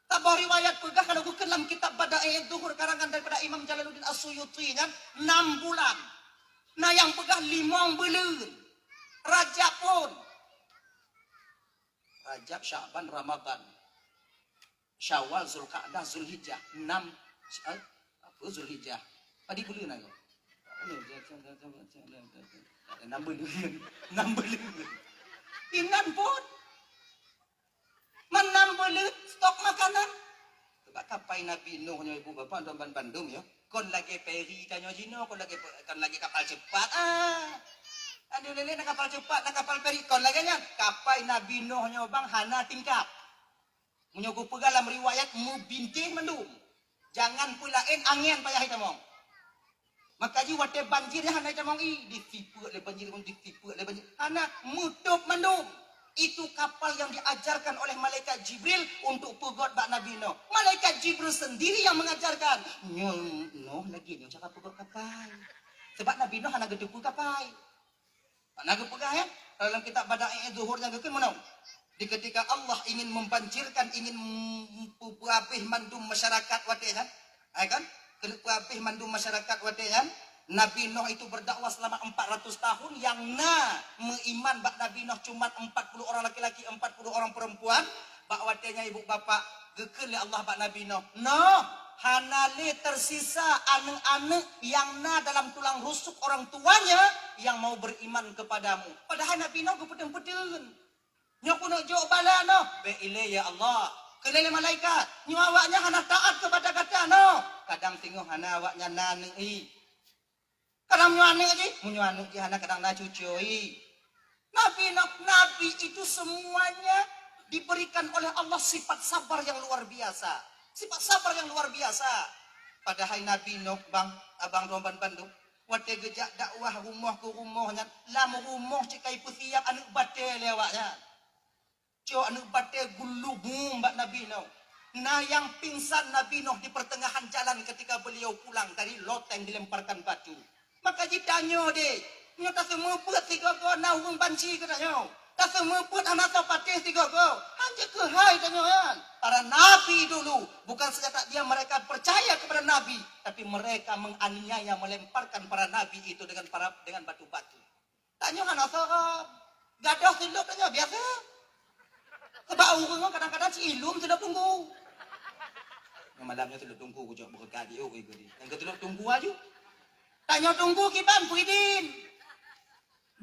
Tabah riwayat pegah kalau bukan dalam kitab Bada'i Zuhur karangan daripada Imam Jalaluddin As-Suyuti kan 6 bulan. Nah yang pegah 5 bulan. Rajab pun. Rajab, Sya'ban, Ramadan. Syawal, Zulqa'dah, Zulhijjah. 6 apa Zulhijjah? Tadi bulan aku. 6 bulan. 6 bulan. Inan pun. Menambah stok makanan. Sebab kapai Nabi Nuh nya ibu bapa dan Bandung ya. Kon lagi peri tanya jino, kon lagi kapal cepat. Anu lele nak kapal cepat, nak kapal peri kon lagi nya. Kapai Nabi Nuh nya bang hana tingkap. Menyogo pegalam riwayat mu binting mendung. Jangan pulain angin payah hitamong. Maka ji wate banjir hana hitamong ditipu le banjir ditipu le banjir. Hana mutup mendung. Itu kapal yang diajarkan oleh malaikat Jibril untuk pegot bak Nabi Nuh. Malaikat Jibril sendiri yang mengajarkan. Nuh lagi Nuh cakap pegot kapal. Sebab Nabi Nuh anak gedepu kapal. Anak gepegah ya. Dalam kitab Bada'i Zuhur yang gekun menung. Di ketika Allah ingin membanjirkan, ingin puapih mandum masyarakat wate kan. Kan? Puapih mandum masyarakat wate kan. Nabi Nuh itu berdakwah selama 400 tahun yang meiman bak Nabi Nuh cuma 40 orang laki-laki, 40 orang perempuan. Bak watenya ibu bapa gekel ya Allah bak Nabi Nuh. Nuh, hanale tersisa anak-anak yang dalam tulang rusuk orang tuanya yang mau beriman kepadamu. Padahal Nabi Nuh gepedeng-pedeng. Nyo kuno jo bala Nuh. Be ile ya Allah. Kelele malaikat. Nyo awaknya hana taat kepada kata Nuh. Kadang tengok hana awaknya naneng kadang nyuanik aja, menyuanik anak kadang nak cucui. Nabi itu semuanya diberikan oleh Allah sifat sabar yang luar biasa. Sifat sabar yang luar biasa. Padahal Nabi Nuh bang, abang Romban Bandung, wate gejak dakwah rumah ke rumahnya, lama rumah cikai putiap anak batel lewatnya. Cok anak batel gulu bak Nabi Nuh. Nah yang pingsan Nabi Nuh di pertengahan jalan ketika beliau pulang dari loteng dilemparkan batu. Maka ditanya deh, nyo tak semua put tiga go na hung banci ke nyo. Tak semua put anak patih tiga go. Hanya ke hai tanya kan. Para nabi dulu bukan saja dia mereka percaya kepada nabi, tapi mereka menganiaya melemparkan para nabi itu dengan batu-batu. Tanya kan asal gadah silap tanya biasa. Sebab orang kadang-kadang si ilum sudah tunggu. malamnya teluk tunggu ku jok berkat dia oi gudi. Yang keteluk tunggu aju. Tanya tunggu kiban Puidin.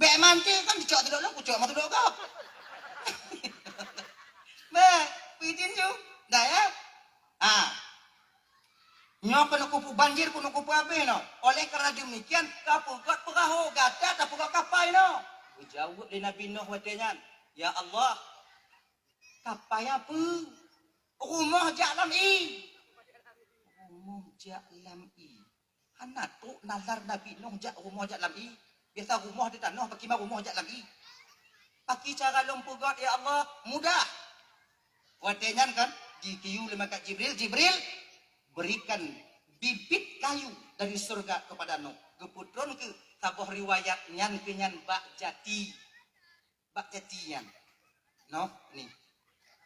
Bek manti kan dicok teluk lu ku jok mau teluk kau. Be, Puidin ju. Dah ya. Ah. Nyo kena kupu banjir kuno kupu apa no. Oleh kerana demikian kapu got perahu gata tak pura kapal no. Jawab di Nabi Nuh watenya. Ya Allah. Kapal apa? Rumah jalan i. Rumah jalan i. Anak tu nazar Nabi Nuh jak rumah jalan i. Biasa rumah di tanah pakai rumah jalan i. Pakai cara lumpur got ya Allah mudah. Watenya kan dikiu lima kat Jibril berikan bibit kayu dari surga kepada Nuh. Keputron ke tabuh riwayat nyan kenyan bak jatian. No, ni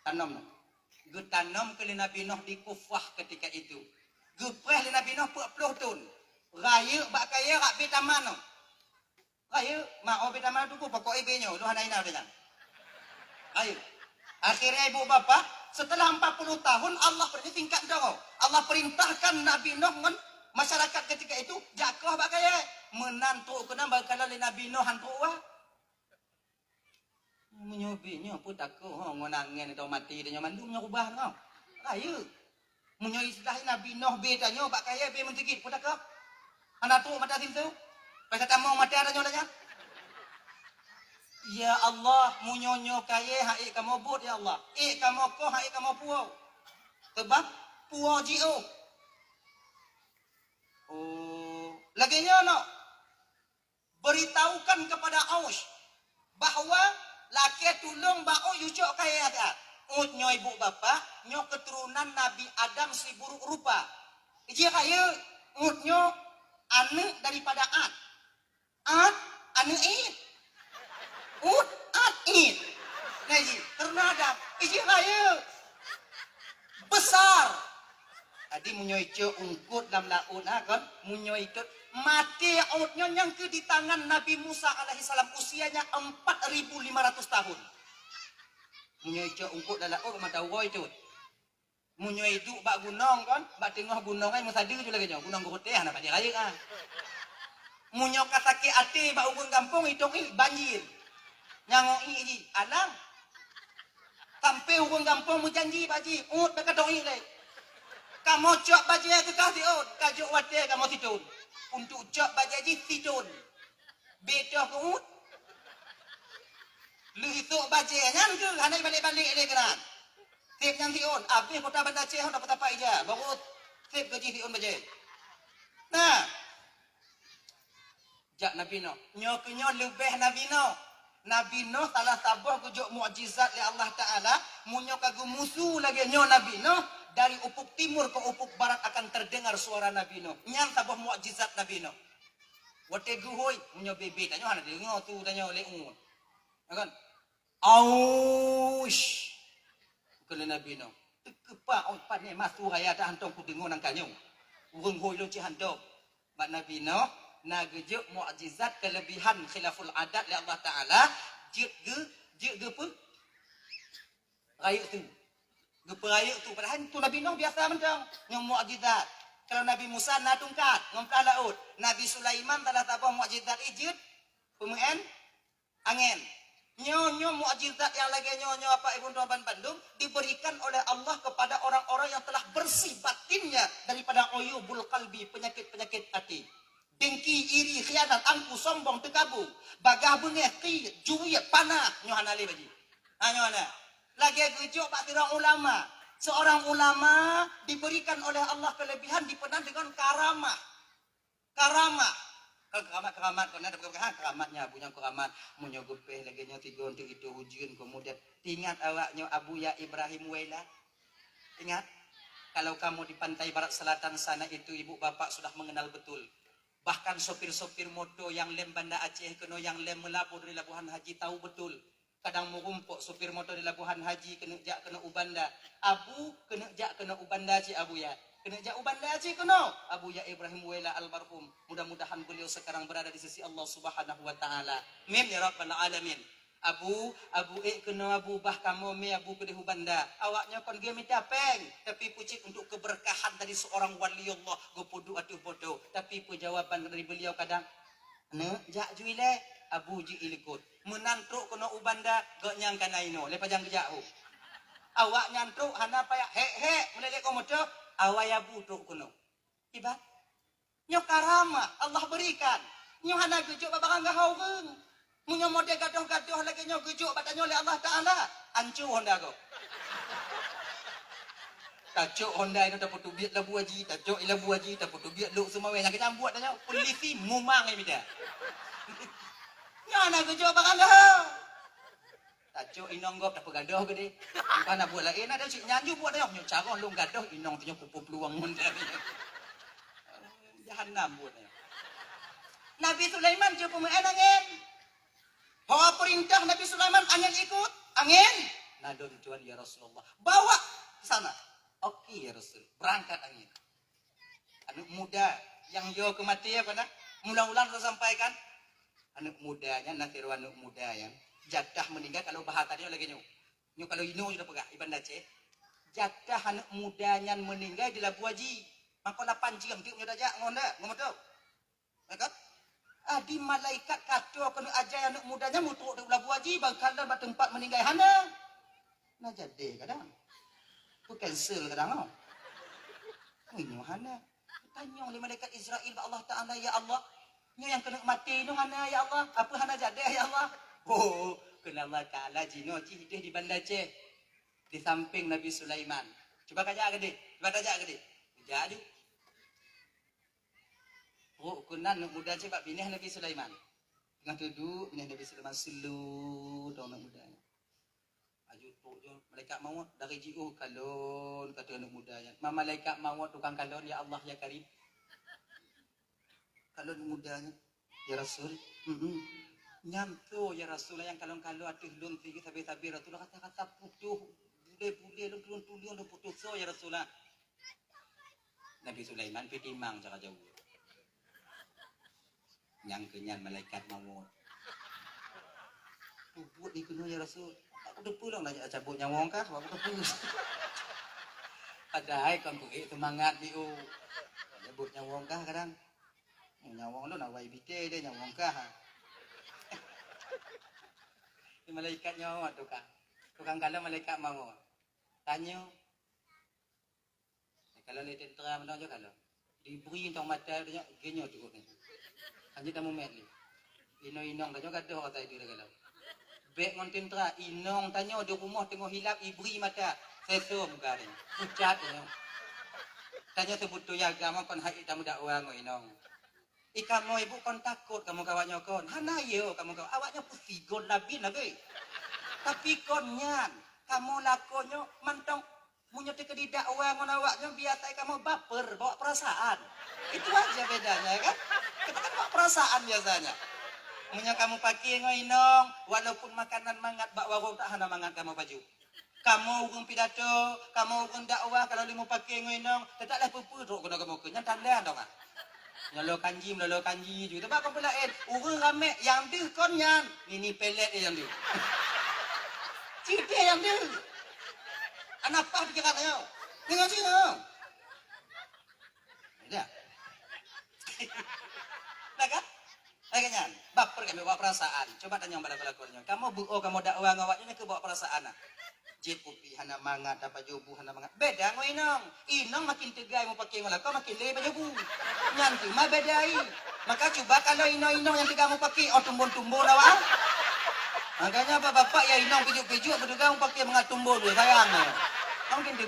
tanam no. Gu tanam ke Nabi Nuh di Kufah ketika itu. Gu preh Nabi Nuh 40 tahun. Raya bak kaya rak betaman no. Raya mak betaman tu ku pokok ibenyo lu hanai na dah. Raya. Akhirnya ibu bapa setelah 40 tahun Allah tingkat dah. Allah perintahkan Nabi Nuh dengan masyarakat ketika itu jakah bak kaya menantu kena bakal Nabi Nuh hantu wah. Menyobinya pun takut ngonangen atau mati dia mandum nya ubah no. Raya. Munyo istilah Nabi Nuh bedanya bak kaya be mentikit pun takut. Anak tu mata situ. Pasal tamu mata ada nyolanya. Ya Allah, munyonyo kaya hai kamu bot ya Allah. Kamu ko hai kamu puau. Tebak puau jio. Oh, lagi nyono. Beritahukan kepada Aus bahwa laki tulung bau yucok kaya ada. Nyo ibu bapa, nyo keturunan Nabi Adam si buruk rupa. Dia kaya nyo anak daripada Ad. Ad anak Id. Ad Id. Naji, karena Adam. Dia kaya besar. Tadi munyoi ce ungkut dalam laut kan, munyoi ke mati outnya yang ke di tangan Nabi Musa alaihissalam usianya 4.500 tahun. Munyoi ce ungkut dalam laut mata woi tu. Munyoi duk bak gunung kan, bak tengah gunung ai Musa dia tu lagi jauh, gunung Guruteh nak dia raya kan. Munyo kasake ate bak ugun kampung itu banjir. Nyangoi ji, alang. Sampai ugun kampung mu janji baji, dekat doi le. Kamu cok baji ke kasih kajuk wate kamu situn. Untuk cok baji situn. Beto ke lu itu baji nyan ke hanai balik-balik le kenan. Sip yang tiun, habis kota Bandar Aceh dah dapat apa ija. Baru sip gaji tiun baji. Nah. Jak Nabi Nuh. Nyo lebih Nabi Nuh. Nabi Nuh salah tabuh kujuk mukjizat li Allah Taala, munyo kagu musuh lagi nyo Nabi Nuh. Dari ufuk timur ke ufuk barat akan terdengar suara Nabi Nuh. Nyang tabah mukjizat Nabi Nuh. Wate guhoi munyo bebe tanyo hana dengo tu tanyo leu. Kan? Aush. Kele Nabi Nuh. Kepa on pan ni masu haya dah hantong ku dengo nang kanyo. Urung hoi lo ci hantong. Mak Nabi Nuh nagejuk mukjizat kelebihan khilaful adat li Allah Taala. Jek ge pun. Raya tu. Geperaya tu padahal tu Nabi Nuh biasa mentang yang mukjizat. Kalau Nabi Musa na tungkat ngemplah laut. Nabi Sulaiman telah tabah mukjizat ijid pemen angin. Nyo mukjizat yang lagi nyo apa Ibu Tuan Bandung diberikan oleh Allah kepada orang-orang yang telah bersih batinnya daripada uyubul qalbi, penyakit-penyakit hati. Dengki, iri, khianat, angku, sombong, tekabur, bagah bengeh, qi, juwiyat, panah, nyo hanale baji. Nyo hana. Lagi kejuk pak tirang ulama. Seorang ulama diberikan oleh Allah kelebihan dipenan dengan karamah. Karamah. Keramat kena ada keramatnya punya keramat munyo gepeh lagi nya tiga untuk itu ujian kemudian ingat awaknya Abu Ya Ibrahim Waila. Ingat kalau kamu di pantai barat selatan sana itu ibu bapak sudah mengenal betul. Bahkan sopir-sopir motor yang lem Banda Aceh kena yang lem melabur dari Labuhan Haji tahu betul. Kadang merumpuk sopir motor di Labuhan Haji kena ubanda. Abu kena ubanda ci Abu Ya. Kena jak ubanda ci kena. Abu Ya Ibrahim Waila almarhum. Mudah-mudahan beliau sekarang berada di sisi Allah Subhanahu wa taala. Amin ya rabbal alamin. Abu kena abu bah kamu me abu ke dehu banda. Awaknya kon dia minta peng, tapi pucik untuk keberkahan dari seorang wali Allah, go podo atuh bodoh. Tapi jawaban dari beliau kadang, "Ne, jak juile abu ji ilikut. Menantruk kena ubanda, go nyangkan aino, lepas jang jauh. Awak nyantruk hana paya he melelek komodo, awak abu truk kuno. Iba nyo karama Allah berikan. Nyo hana gejuk babang gahau geung. Munyo mode gadoh-gadoh lagi nyo gejuk badanyo oleh Allah Taala. Ancu Honda go. Tajuk Honda itu dapat tu biat labu haji, tajuk labu haji dapat tu biat luk semua yang kita buat tanya polisi mumang ni dia. Nyo hana gejuk babang gahau. Tajuk inong gop dapat gadoh gede. Bukan nak buat lain ada cik nyanju buat tanya nyo cara lung gadoh inong tu nyo pupu peluang mun dia. Jahanam buat tanya. Nabi Sulaiman cuba menangin. Bawa perintah Nabi Sulaiman, angin ikut. Angin. Nadon tuan ya Rasulullah. Bawa ke sana. Oke ya Rasul. Berangkat angin. Anak muda yang jauh kematian apa nak? Mula-mula saya sampaikan. Anak mudanya, nanti anak muda yang jadah meninggal kalau bahasa dia lagi nyu. Nyu kalau ino sudah pegang Iban Dace. Jadah anak mudanya meninggal di Labu Haji. Maka 8 jam dia punya dajak ngonda, ngomong tahu. Kan? Adi malaikat kata kena ajar anak mudanya mutuk di Labu Haji bakal dapat tempat meninggal hana. Nah jadi kadang. Ku cancel kadang oh. Nyo hana. Tanya oleh malaikat Israel Allah Taala ya Allah. Nyo yang kena mati nu hana ya Allah. Apa hana jadi ya Allah? Oh, kena Allah Taala jino cihideh di Banda Aceh. Di samping Nabi Sulaiman. Coba kajak gede. Coba kajak gede. Jadi oh, kunan nak muda cakap binih Nabi Sulaiman. Tengah duduk binih Nabi Sulaiman selu dong nak muda. Aju tu je malaikat maut dari jiu kalon kata anak mudanya. Malaikat maut tukang kalon ya Allah ya Karim. Kalon mudanya ya Rasul. Nyantu ya Rasul yang kalon-kalon atuh lun tinggi sabi-sabi Rasul kata-kata putuh bule-bule lun putuh so ya Rasul. Nabi Sulaiman pitimang cara jauh. Yang kenyan malaikat maut. Buat di kuno ya Rasul. Aku udah pulang nanya cabut nyawong kah? Aku udah pulang. Padahal kan tu semangat diu. Cabut nyawong kah kadang. Nyawong lu nak wai bite dia nyawong kah. Di malaikat nyawong tukang. Tukang kalau malaikat maut. Tanya. Kalau leten terang mana je kalau. Diberi tong mata dia genyo cukup ni. Anjir kamu meli. Inong tanya gaduh kata dia kalau. Bek ngontin tra inong tanya di rumah tengok hilap ibri mata. Seso muka dia. Pucat dia. Tanya sebut tu ya agama kon hak tamu dakwah ngo inong. Kamu ibu kon takut kamu kawannya kon. Hana yo kamu kawan awaknya pusigon nabi nabi. Tapi konnya kamu lakonyo mantong punya tekedi dakwah ngon awaknya biasa kamu baper bawa perasaan. Itu aja bedanya kan? Kita kan bawa perasaan biasanya. Punya kamu pakai ngoinong, walaupun makanan mangat bak warung tak hana mangat kamu baju. Kamu urung pidato, kamu urung dakwah kalau limu pakai ngoinong, tetaplah pupu dok kena kamu kenyang tanda dong ah. Melolo kanji juga. Sebab kau pelain, urung rame yang di konyan, ini pelet yang di. Cipte yang di. Anak apa pikiran ayo? Tengok sini. Ya. Nah kan? Kayaknya baper kami bawa perasaan. Coba tanya pada pelakunya. Kamu kamu dakwah ngawaknya ke bawa perasaan. Jip upi hana mangat apa jobu hana mangat. Beda ngo inong. Inong makin tegai mau pakai ngolah kau makin leba jobu. Nyanti mah bedai. Maka coba kalau inong yang tegai mau pakai tumbon-tumbon awak. Makanya bapak ya inong pijuk-pijuk berduga mau pakai mengat tumbon dia sayangnya. Mungkin dia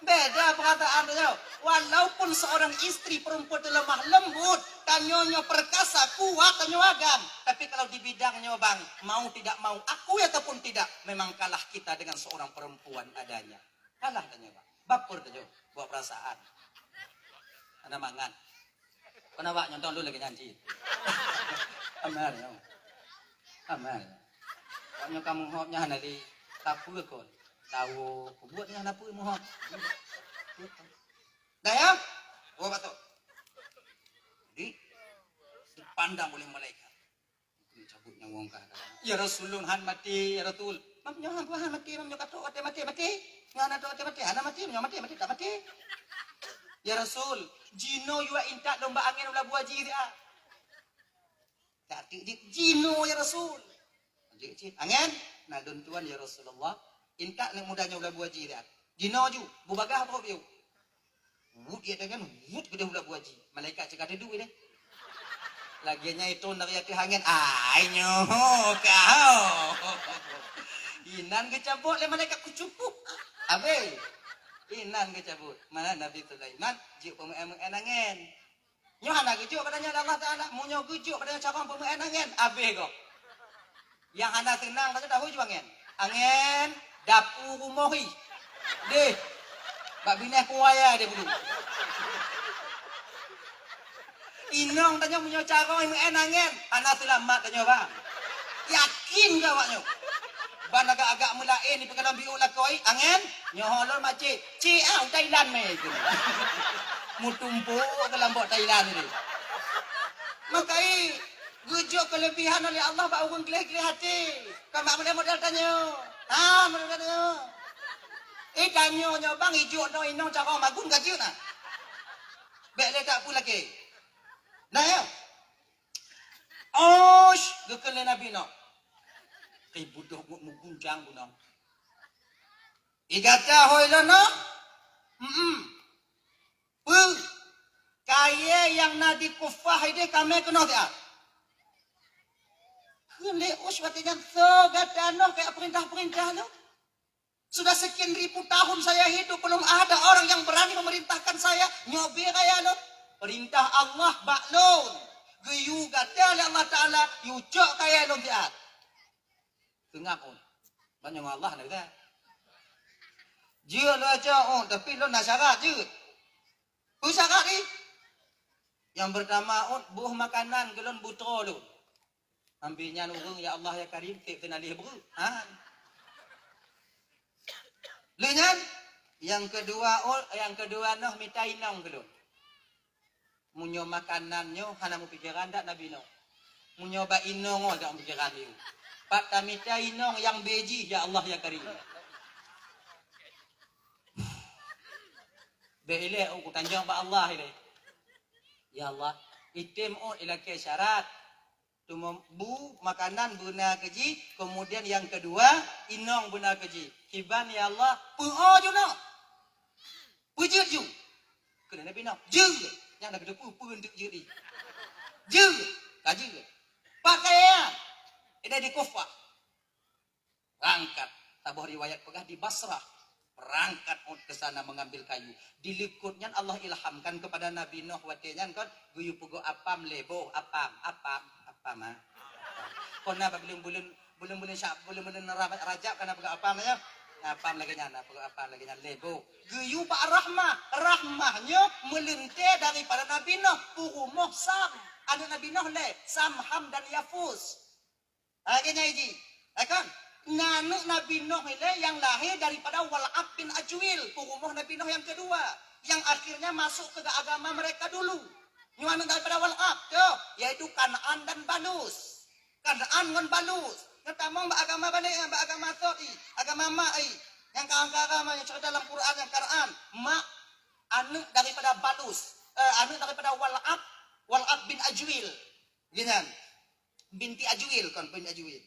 beda perkataan dia. Walaupun seorang istri perempuan itu lemah lembut, tanyonya perkasa, kuat, tanyo agam. Tapi kalau di bidangnya bang, mau tidak mau, aku ataupun tidak, memang kalah kita dengan seorang perempuan adanya. Kalah tanyo bang. Baper tanyo, buat perasaan. Ada mangan. Kenapa nyonton lu lagi nyanyi? Amar ya. Amar. Kalau kamu hopnya nanti tapu kon. Tahu buatnya apa mau. Daya, gua batuk. Jadi dipandang oleh malaikat. Ini cabutnya wong kah. Ya Rasulun han mati ya Rasul. Mamnyo han mati mamnyo kato ate mati. Ngana to ate mati, hana mati mati tak mati. Ya Rasul, jino yua intak domba angin ulah buah ji dia. Tak jino ya Rasul. Angin, nah don tuan ya Rasulullah, intak nak mudahnya ulah buah ji dia. Jino ju, bubagah apa biu. Wud dia dengan wud gede ulah buah ji. Malaikat cakap dedu ini. Laginya itu nak yati angin, nyo kau. Inan kecabut le malaikat kucupuk. Abe. Inan kecabut. Mana Nabi Sulaiman juk pemen angin. Nyo hana gujuk katanya Allah Taala, munyo gujuk katanya cakap pemen angin. Abe kok. Yang hana tenang katanya dah hujung angin. Angin dapur rumohi. Deh. Bak binah kuaya dia dulu. Inong tanya punya cara yang enangen. Anak selamat tanya bang. Yakin ke awaknya? Ban agak-agak mulain di pekanan biu lah koi. Angen? Nyoholon macik. Cik Thailand meh. Mutumpu ke lambok Thailand ni. Makai gujuk kelebihan oleh Allah bak urang kelih-kelih hati. Kamak model tanya. Model tanya. Tanya nyo bang ijuk no inong cara magun gaji na. Bek le tak pula ke. Nah ya. Osh, gekele Nabi no. Budoh mugunjang guna. Igata hoy lo no. Kaya yang nadi kufah ide kami kena dia. Kele osh batinya so gata no kayak perintah-perintah lo. Sudah sekian ribu tahun saya hidup belum ada orang yang berani memerintahkan saya nyobi kaya lo. Perintah Allah baklon. Geyu gata oleh Allah Ta'ala. Yucok kaya lo diat. Tengah on. Banyak Allah nak kata. Dia lo aja on. Tapi lo nak syarat je. Apa syarat ni? Yang pertama on. Buah makanan kelon butra lo. Ambilnya nurung. Ya Allah ya Karim. Tak tenalih beru. Lenyan. Yang kedua noh mitai nong kelon. Munyo makanannya hana mu pikiran dak Nabi no. Munyo ba inong agak mu pikiran dia. Pak tamita inong yang beji ya Allah ya Karim. Beile aku tanjang ba Allah ile. Ya Allah, item on ila ke syarat. Bu makanan guna keji, kemudian yang kedua inong guna keji. Kiban ya Allah, ju no. Puji ju. Kena Nabi no. Ju. Yang nak depu pun untuk jeri. Je. Kaji. Pakaian. Ini di Kufah. Berangkat. Tabuh riwayat pegah di Basrah. Berangkat ke sana mengambil kayu. Dilikutnya Allah ilhamkan kepada Nabi Nuh watenya kan guyu pugo apam lebo apam ha. Kona belum rajab kana pugo apam ya. Apam lagi nyana, apa lagi nyana lebo. Geyu pak rahmahnya melintir daripada Nabi Nuh purumuh Sam. Ada Nabi Nuh le, Sam, Ham dan Yafus. Akhirnya ini, kan? Nanuk Nabi Nuh le yang lahir daripada Wal'ab bin Ajwil, purumuh Nabi Nuh yang kedua, yang akhirnya masuk ke agama mereka dulu. Nyuanu daripada Wal'ab, yaitu Kanaan dan Balus. Kanaan dan Balus. Ketamong agama balik, agama Sodi, agama Ma'i, yang agama yang cerita dalam Quran yang Quran, Ma anak daripada Balus, anak daripada Wal'ab bin Ajwil, gitu kan? Binti Ajwil kan, bin Ajwil.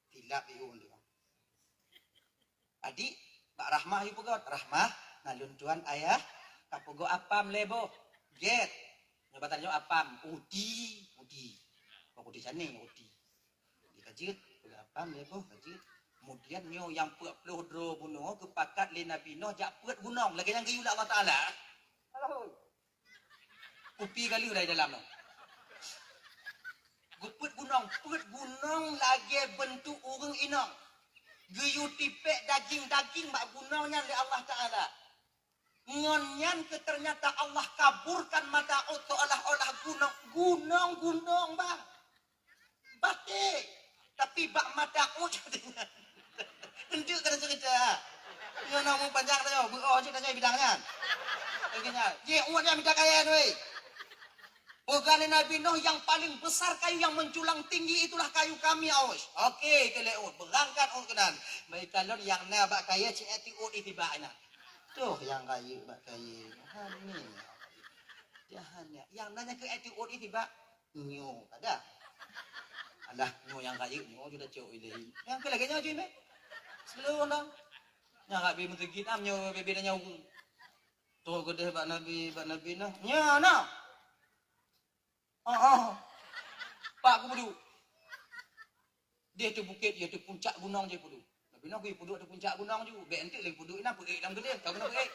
Tidak diun dia. Adik, Pak Rahmah ibu got, Rahmah, nalun tuan ayah, kapogo apam lebo, get, nyobatannya apam, udi, kok udi jani, udi, dikajit. Apam lebo haji. Kemudian nyo yang peluk dro bunuh kepakat le Nabi Nuh jak peut gunung lagi yang gayulah Allah Taala. Kupi kali udah dalam no. Peut gunung lagi bentuk urang inong. Gayu tipek daging mak gunungnya le Allah Taala. Ngonyan ke ternyata Allah kaburkan mata oto olah gunung bang. Batik. Tapi bak mata katanya. Tentu kena cerita. Dia nak panjang tanya, cerita saya bidangnya. Begini. Dia uatnya minta kaya tu. Pegangan Nabi Nuh yang paling besar kayu yang menjulang tinggi itulah kayu kami awas. Okey ke leut berangkat kenan. Baik kalau yang na bak kaya ceti ut itibana. Tuh yang kayu bak kaya. Hamil. Jahannya. Yang nanya ke eti ut itibak nyo ada. Ada nyo yang kayu nyo sudah cok ile. Yang ke lagi nyo cuy me. Seluruh dah. Yang kak bi mentegit am nyo bebedanya ugu. Tuh gede bak Nabi Nuh. Nya nah. Pak aku pudu. Dia tu bukit, dia tu puncak gunung je pudu. Nabi Nuh pergi pudu ada puncak gunung je. Be entik lagi pudu ina pergi dalam gede, kau kena pergi.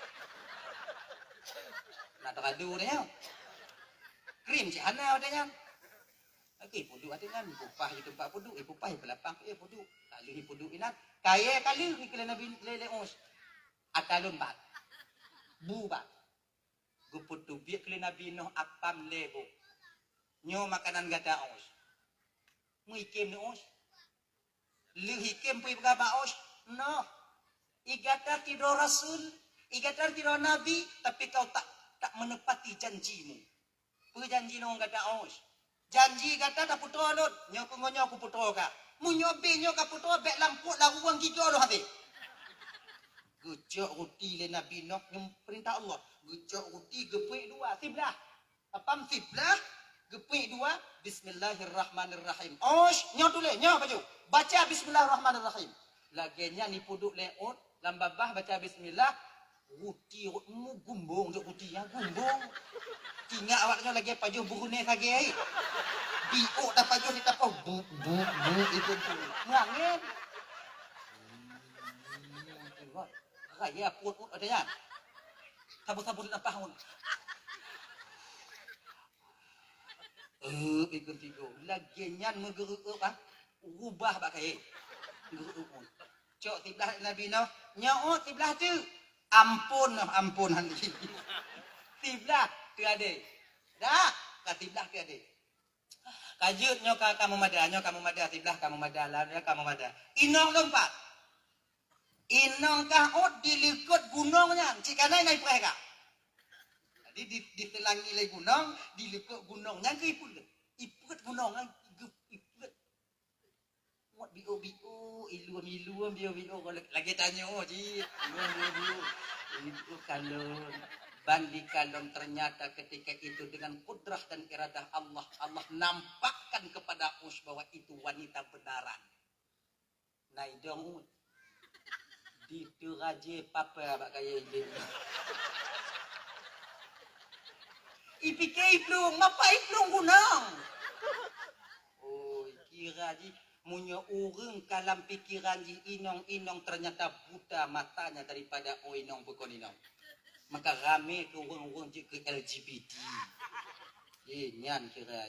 Nak teradu dia. Krim si hana dia. Okey pudu ada kan pupah di tempat pudu, pupah di belakang pudu. Kali pudu ina kaya kali ke Nabi leos. Atalun bat. Bu bat. Guput tu biak ke Nabi Nuh apam lebo. Nyo makanan gata os. Mu ikem ni os. Lu hikem pi berapa os? No. Igata tidak rasul, igata tidak nabi, tapi kau tak menepati janjimu. Perjanji nong gata os. Janji gata tak putra lot. Nyo aku putra ka. Mu nyobe nyo ka putra bek lampuk la ruang giga lo hati. Gejak roti le Nabi Nuh yang perintah Allah. Gejak roti gepek dua tiblah. Apam tiblah? Gepik dua, Bismillahirrahmanirrahim. Osh, nyo tulis, nyo baju. Baca Bismillahirrahmanirrahim. Laginya ni puduk leot, lambabah baca Bismillah. Ruti, mu gumbung duk ruti yang gumbung. Tinggal awaknya lagi pajuh burune lagi ai. Biok dah pajuh di tapau. Bu itu tu. Ngangin. Raya put ada ya. Sabu-sabu nak pahun. Ikut tiga. Laginya menggeruk apa? Rubah pakai. Geruk pun. Cok tiblah Nabi Nuh. Nyaut tiblah tu. Ampun nanti. Tiblah tu ada. Dah. Tiblah tu ada. Kajut nyo kamu mada tiblah kamu mada lah kamu mada. Inong lompat. Inong kaot dilikut gunungnya. Cikana naik pereka. Ditelangi lagi gunung, diliput gunung, yang ke iput gunung, iput. Muat bio, iluam bio, lagi tanya ji, itu kalon, bandi kalon ternyata ketika itu dengan kudrah dan iradah Allah nampakkan kepada Us bahwa itu wanita benaran. Naidong Ditu raja papa bak kaya ini. Ipikai plung, ngapai plung gunang? Oh, kira ji punya orang kalam pikiran ji inong ternyata buta matanya daripada inong bukan inong. Maka rame ke orang-orang je ke LGBT. Nyan kira.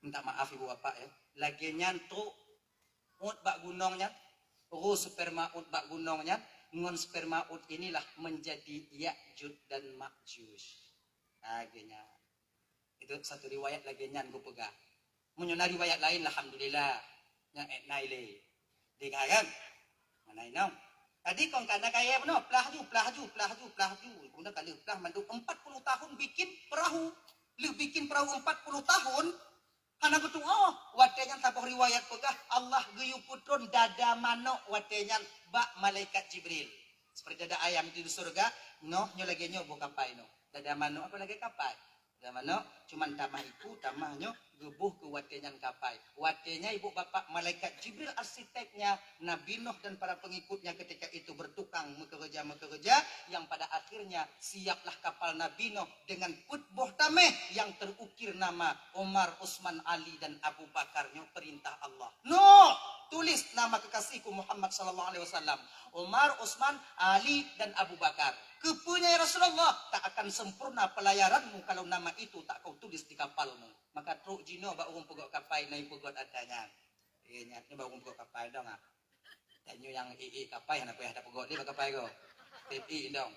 Minta maaf ibu bapak ya. Lagi nyantuk ut bak gunongnya, sperma ut bak gunongnya, ngon sperma ut inilah menjadi Ya'juj dan Ma'juj. Akhirnya itu satu riwayat lagi nyan gue pegang. Menyona riwayat lain alhamdulillah yang naile. Dikagan mana inong. Tadi kong kana kaya beno plahju. Kemudian kali plah mandu 40 tahun bikin perahu. Lu bikin perahu 40 tahun. Karena betul watenyan tapoh riwayat pegah Allah geyu putron dada manok watenyan bak malaikat Jibril. Seperti dada ayam itu di surga, nyo lagi nyo bukan kapai no. Dada manok apa lagi kapai? Dada manok cuman tamah itu tamahnya gebuh ke watenyan kapai. Watenya ibu bapak malaikat Jibril arsiteknya Nabi Nuh dan para pengikutnya ketika itu bertukang mekerja yang pada akhirnya siaplah kapal Nabi Nuh dengan putboh tameh yang terukir nama Umar, Utsman, Ali dan Abu Bakarnya perintah Allah. No, tulis nama kekasihku Muhammad sallallahu alaihi wasallam. Umar, Utsman, Ali dan Abu Bakar. Kepunyai Rasulullah tak akan sempurna pelayaranmu kalau nama itu tak kau tulis di kapalmu. Maka truk jino ba urung pegok kapai nai pegok adanya. Nyatnya ba urung pegok kapai dong ah. Dan yang kapai nak payah tak pegok dia kapai go. TPI dong.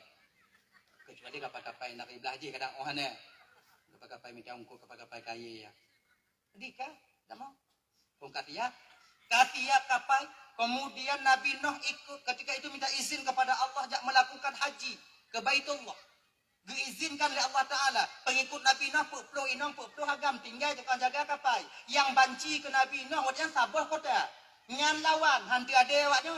Kecuali kapai nak iblah je kadang ohane. Kapai minta ungku kapai kaya ya. Jadi kah? Tak mau. Kong katia kapai. Kemudian Nabi Nuh ikut ketika itu minta izin kepada Allah jak melakukan haji ke Baitullah. Diizinkan oleh Allah Ta'ala. Pengikut Nabi Nuh, puluh inong, puluh agam. Tinggal tukang jaga kapal. Yang banci ke Nabi Nuh, yang sabar kota. Nyan lawan, hantu ada awaknya.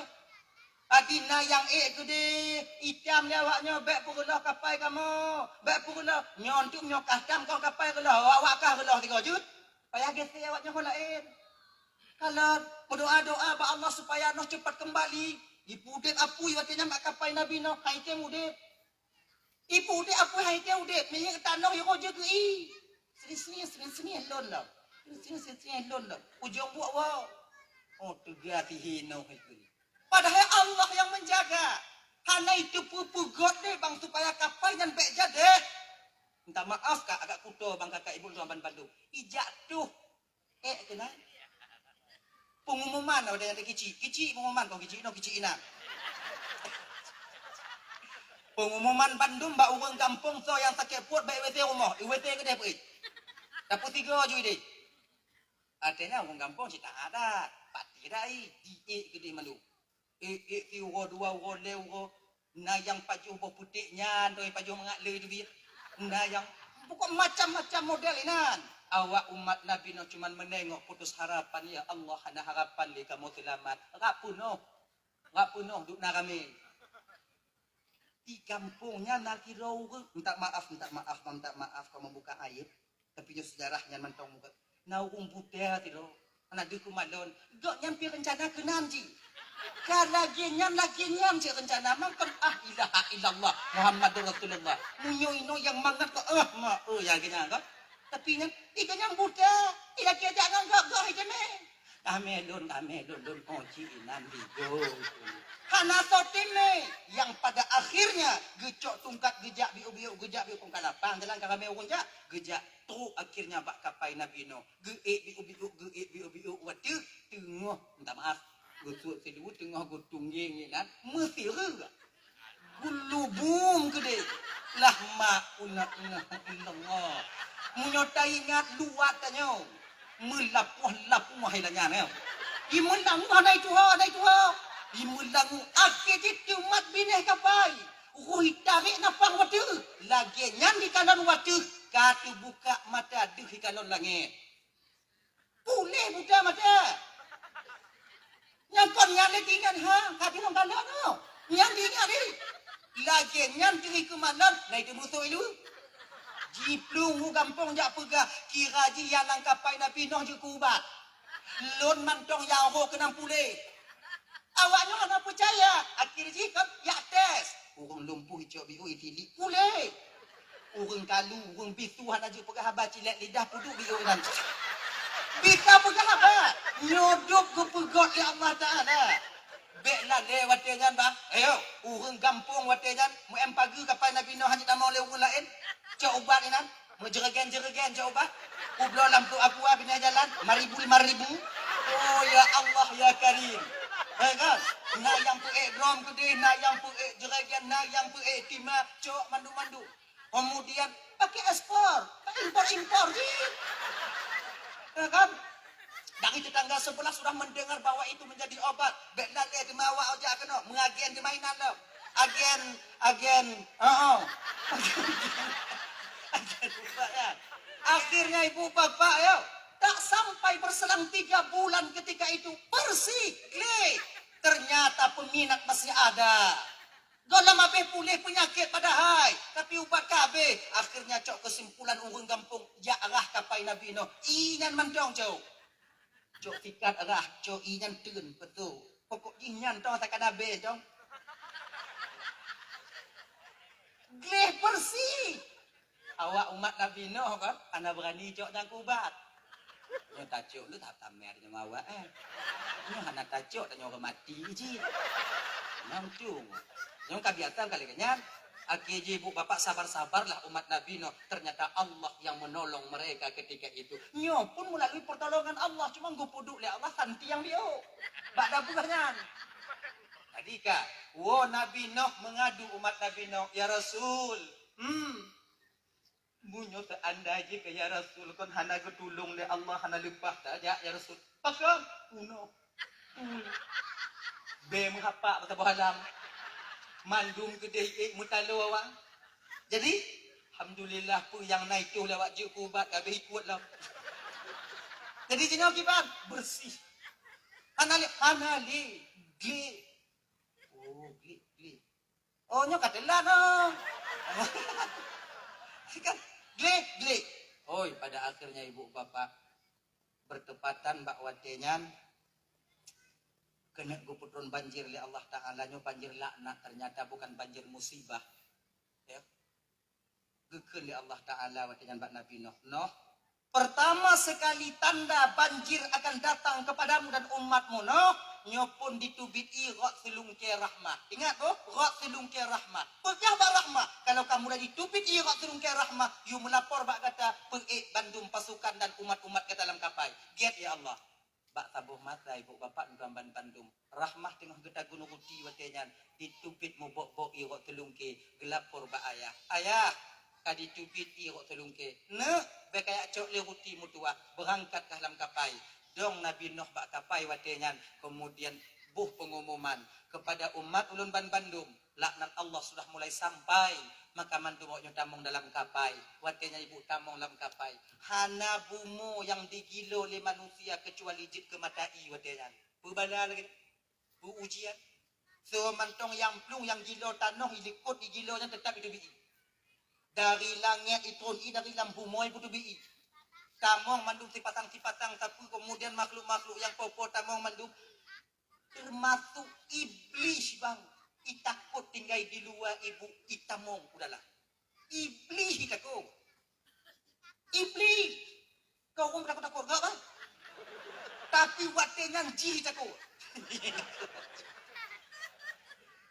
Adina yang gede, itam dia awaknya. Bek purulah kapal kamu. Bek purulah. Nyontuk nyokahtam kau kapal kelah. Awak kah kelah 3 jut. Payah gesek awaknya kau lain. Kalau berdoa-doa ba Allah supaya Nuh cepat kembali. Ipudit apui watnya mak kapal Nabi Nuh. Haite mudit. Ipudit apui haite udit. Minyak tanah yang roja ke i. Sini elon lah. Sini elon lah. Ujung buat wow. Oh tegati hino itu. Padahal Allah yang menjaga. Hanya itu pupugot deh bang supaya kapal dan bek jadi. Minta maaf kak agak kuto bang kakak ibu tuan Bandung. Ijak tuh. Kena. Pengumuman ada yang kicik pengumuman kau kicik no kicik ina. Pengumuman Bandung mbak urang kampung so yang sakit puat baik WT rumah, WT gede pergi. Dapat 3 je deh. Artinya urang kampung cita ada, pati dai, di gede malu. Uro 2 uro le uro na yang paju putihnya, doi paju mengalir tu bi. Na yang pokok macam-macam model inan. Awak umat Nabi Nuh cuman menengok putus harapan ya Allah hana harapan li kamu selamat. Enggak punuh duk na kami. Di kampungnya nak kirau minta maaf kau membuka aib tapi jo sejarahnya mentong muka. Naung putih tiro. Anak duku malon. Gak nyampi rencana kenan ji. Lagi nyam je rencana mangkon ilaha illallah Muhammadur Rasulullah. Munyo ino yang mangat ko ya gina ko. Tapi nya ikanya buta. Ila kia jangan gak hijame. Amelun oci inan digo. Hana sotime yang pada akhirnya gecok tungkat gejak biu gejak biu tungkat lapang jalan kami urunja gejak tu akhirnya bak kapai Nabi Nuh. Biu watu tengah minta maaf. Gusuk sedu tengah gutung yenginan mesir. Gulubung gede. Lah mauna illallah. Menyotai ingat luat tanyo. Melapuh hilangnya ne. Imulang ada itu ha. Imulang akhir umat bineh kapai. Ruhi tarik napang watu. Lagi nyan di kanan watu. Katu buka mata duh di kanan langit. Boleh buka mata. Yang kon nyale tinggal ha. Kati nang kanan no. Nyan tinggal ni. Lagi nyan diri ke mana. Nah itu musuh itu. Jiplung hu gampong jak pegah kira ji yang langkapai Nabi Nuh je kubat. Lon mantong yang ho kenang pulih. Awaknya ana percaya. Akhir ji kan ya tes. Urang lumpuh hijau biru itili pulih. Urang kalu, urang bisu hana je pegah haba cilet lidah puduk biru nan. Bisa pegah haba. Nyodok ke pegot ya Allah Taala. Beklah lewat dengan bang. Ayo, urang gampung watejan mu em pagi kapai Nabi Nuh hanya mau le urang lain. Cak ubat ni nan, menjeragen cak ubat. Ublo lampu aku bina jalan, 5,000. Oh ya Allah ya Karim. Kan? Na yang pu drom gede, na yang pu jeragen, na yang pu timah, cok mandu. Kemudian pakai ekspor, impor je. Kan? Dari tetangga sebelah sudah mendengar bahwa itu menjadi obat. Beklah dia kemawa aja kena mengagen di mainan lo. Agen. Akhirnya ibu bapak yo tak sampai berselang 3 bulan ketika itu bersih klik. Ternyata peminat masih ada. Golam abe pulih penyakit padahal tapi ubat kabe. Akhirnya cok kesimpulan urang kampung jarah kapai Nabi Nuh. Inyan mantong cok. Cok tikat arah cok inyan tun betul. Pokok inyan tong tak ada be cok. Gleh bersih. Awak umat Nabi Nuh kan, anda berani cok dan kubat. Nyo tacok lu tak tamer dengan awak Nyo hana tacok dan nyo mati je. Namcung. Nyo kebiasaan kali kenyan. Akhir je ibu bapak sabar-sabarlah umat Nabi Nuh. Ternyata Allah yang menolong mereka ketika itu. Nyo pun melalui pertolongan Allah. Cuma gupuduk lihat Allah santi yang dia. Bak dah bukannya. Tadi kak, Nabi Nuh mengadu umat Nabi Nuh. Ya Rasul. Munyo seandainya ke ya Rasul kon hana ketulung le Allah hana lepah tak aja ya Rasul. Pakam uno. Be mengapa kata bahalam. Mandum gede mutalo awang. Jadi, alhamdulillah pun yang naik tu lewat je kubat habis ikut lah. Jadi jenau kibat bersih. Hanali, gli. Oh, gli. Oh, nyo katelan oh. Kan gli. Oi, pada akhirnya ibu bapak bertepatan bak watenyan kena guputron banjir li Allah Ta'ala nyo banjir laknat ternyata bukan banjir musibah. Ya. Gekeun li Allah Ta'ala watenyan bak Nabi Nuh. Pertama sekali tanda banjir akan datang kepadamu dan umatmu nyopun ditubiti ghafilungke rahmah. Ingat ghafilungke rahmah. Pegah bak rahmah. Kalau kamu dah ditubiti ghafilungke rahmah, you melapor bak kata bandum pasukan dan umat-umat ke dalam kapal. Get ya Allah. Bak tabuh mata ibu bapak nugamban bandum. Rahmah tengah geta gunung uti watenyan ditubit mu bok-bok ghafilungke gelapor bak ayah. Ayah kadi tubit ghafilungke. Bekaya cok le ruti mutua berangkat ke dalam kapal. Dong Nabi Nuh bak kapai watenyan kemudian buh pengumuman kepada umat ulun bandum laknat Allah sudah mulai sampai maka mandum nyo tamong dalam kapal watenyan ibu tamong dalam kapal hana bumo yang digilo oleh manusia kecuali jid kematai watenyan pubala lagi bu ujian so mantong yang plung yang gilo tanah ilikut digilonya tetap hidup dari langit itu dari lampu moy butuh bi tamong mandum sipatang tapi kemudian makhluk-makhluk yang popo tamong mandum termasuk iblis bang itakut tinggal di luar ibu itamong udahlah iblis itakut iblis kau pun takut enggak bang tapi watengan ji itakut